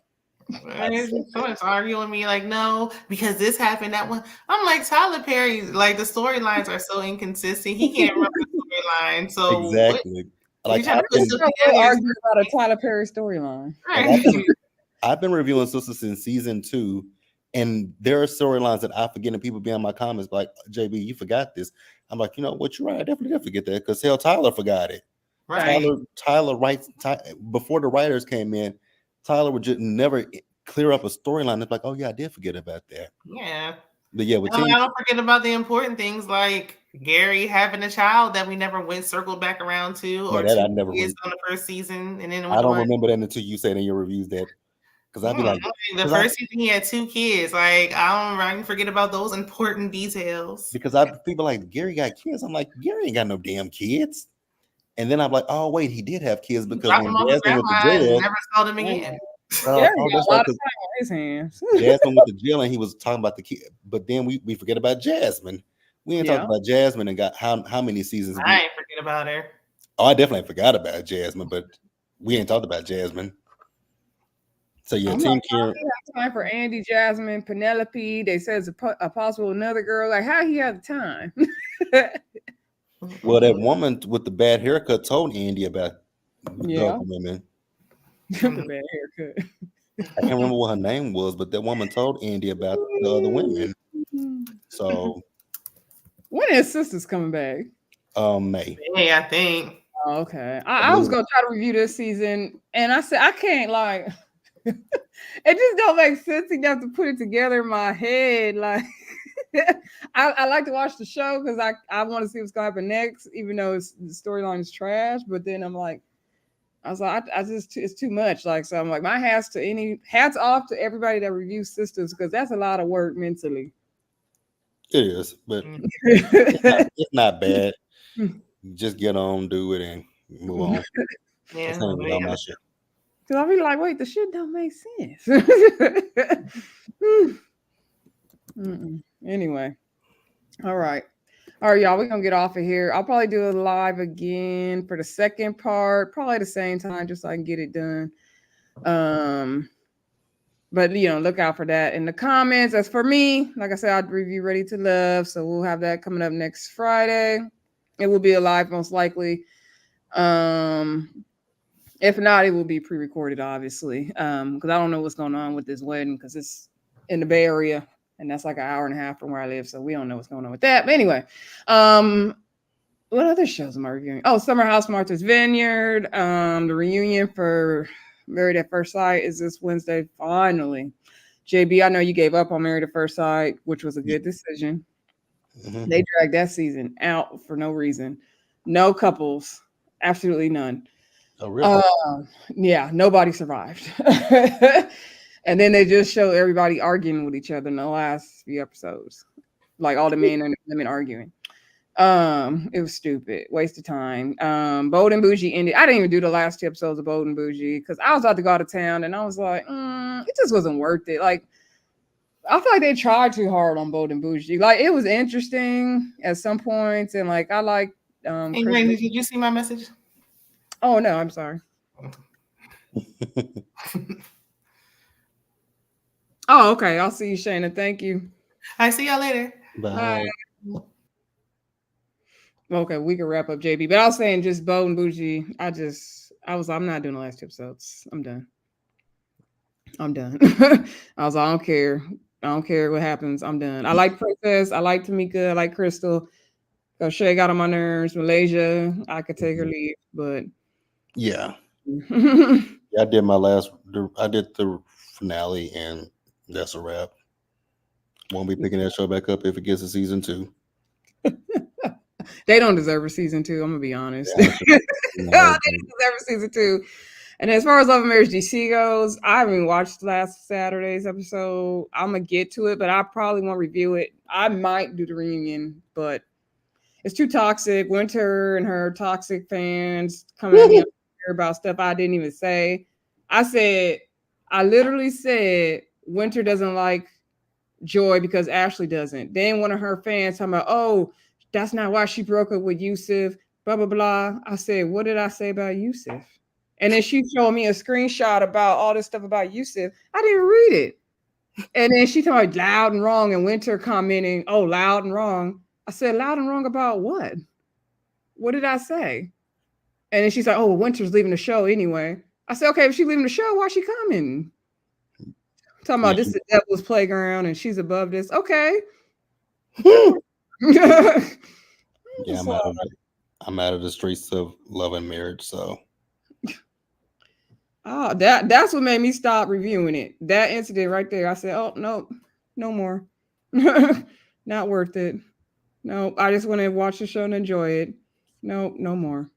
Someone's arguing with me like, no, because this happened, that one. I'm like, Tyler Perry, like the storylines are so inconsistent. He can't remember the storyline. So exactly. Like we'll argue about a Tyler Perry storyline. I've been reviewing Sisters since season 2, and there are storylines that I forget, and people be in my comments like, JB, you forgot this. I'm like, you know what, you're right. I definitely did forget that because hell, Tyler forgot it. Right. Tyler writes before the writers came in. Tyler would just never clear up a storyline. It's like, oh yeah, I did forget about that. Yeah. But yeah, I don't forget about the important things like Gary having a child that we never circled back around to, or that I two never kids on the first season, and then I don't remember that until you said in your reviews that, because I'd be like, the first season he had 2 kids. Like I don't forget about those important details. Because people like Gary got kids. I'm like, Gary ain't got no damn kids. And then I'm like, oh wait, he did have kids because when Jasmine went to jail, never saw them again. Gary got a lot of time on his hands. Jasmine went to jail and he was talking about the kid, but then we forget about Jasmine. We ain't talked about Jasmine and got how many seasons. I ain't forget about her. Oh, I definitely forgot about Jasmine, but we ain't talked about Jasmine. So yeah, Team Karen. Time for Andy, Jasmine, Penelope. They said it's a possible another girl. Like how he have the time? Well, that woman with the bad haircut told Andy about the other women. The bad haircut. I can't remember what her name was, but that woman told Andy about the other women. So when is Sisters coming back? May. May, I think. Oh, okay. I was gonna try to review this season, and I said I can't like. It just don't make sense enough to put it together in my head. Like I like to watch the show because I want to see what's gonna happen next, even though the storyline is trash. But then I'm like, I was like, it's too much. Like, so I'm like, my hats off to everybody that reviews Sisters because that's a lot of work mentally. It is, but it's not bad. Just get on, do it, and move on. Yeah, because I'll be like, wait, the shit don't make sense. Anyway, all right, y'all, we're gonna get off of here. I'll probably do a live again for the second part, probably the same time, just so I can get it done. But look out for that in the comments. As for me, like I said, I'd review Ready to Love, so we'll have that coming up next Friday. It will be a live, most likely. If not, it will be pre-recorded, obviously, because I don't know what's going on with this wedding because it's in the Bay Area. And that's like an hour and a half from where I live. So we don't know what's going on with that. But anyway, what other shows am I reviewing? Oh, Summer House, Martha's Vineyard. The reunion for Married at First Sight is this Wednesday, finally. JB, I know you gave up on Married at First Sight, which was a good decision. Mm-hmm. They dragged that season out for no reason. No couples. Absolutely none. Oh, really? Yeah, nobody survived. And then they just show everybody arguing with each other in the last few episodes. Like all the men and the women arguing. It was stupid. Waste of time. Bold and Bougie ended. I didn't even do the last 2 episodes of Bold and Bougie because I was about to go out of town and I was like, it just wasn't worth it. Like, I feel like they tried too hard on Bold and Bougie. Like, it was interesting at some points, and like I like. Hey, Ray, did you see my message? Oh no, I'm sorry. Oh, okay. I'll see you, Shayna. Thank you. I see y'all later. Bye. Okay, we can wrap up, JB. But I was saying just Bold and Bougie. I'm not doing the last 2 episodes. I'm done. I was like, I don't care. I don't care what happens. I'm done. I like Princess. I like Tamika. I like Crystal. So Shay got on my nerves. Malaysia, I could take her leave, but yeah. I did the finale, and that's a wrap. Won't be picking that show back up if it gets a season 2. They don't deserve a season 2. I'm gonna be honest. They deserve a season 2. And as far as Love and Marriage DC goes, I haven't watched last Saturday's episode. I'm gonna get to it, but I probably won't review it. I might do the reunion, but it's too toxic. Winter and her toxic fans coming at me about stuff I didn't even say. I literally said Winter doesn't like Joy because Ashley doesn't. Then one of her fans talking about, oh, that's not why she broke up with Yusuf, blah, blah, blah. I said, what did I say about Yusuf? And then she showed me a screenshot about all this stuff about Yusuf. I didn't read it. And then she told me loud and wrong, and Winter commenting, oh, loud and wrong. I said, loud and wrong about what? What did I say? And then she's like, "Oh, Winter's leaving the show anyway." I said, "Okay, if she's leaving the show, why she coming?" Talking about this is the devil's playground and she's above this. Okay. Yeah, I'm out of the streets of love and marriage. So oh, that's what made me stop reviewing it. That incident right there. I said, "Oh no, no more. Not worth it. No, I just want to watch the show and enjoy it. No, no more."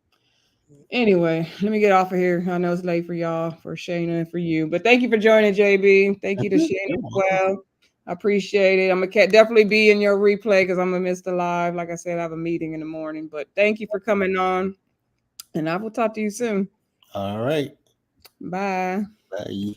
Anyway, let me get off of here. I know it's late for y'all, for Shayna, and for you. But thank you for joining, JB. Thank you to Shayna as well. I appreciate it. I'm going to definitely be in your replay because I'm going to miss the live. Like I said, I have a meeting in the morning. But thank you for coming on. And I will talk to you soon. all right. Bye. Bye.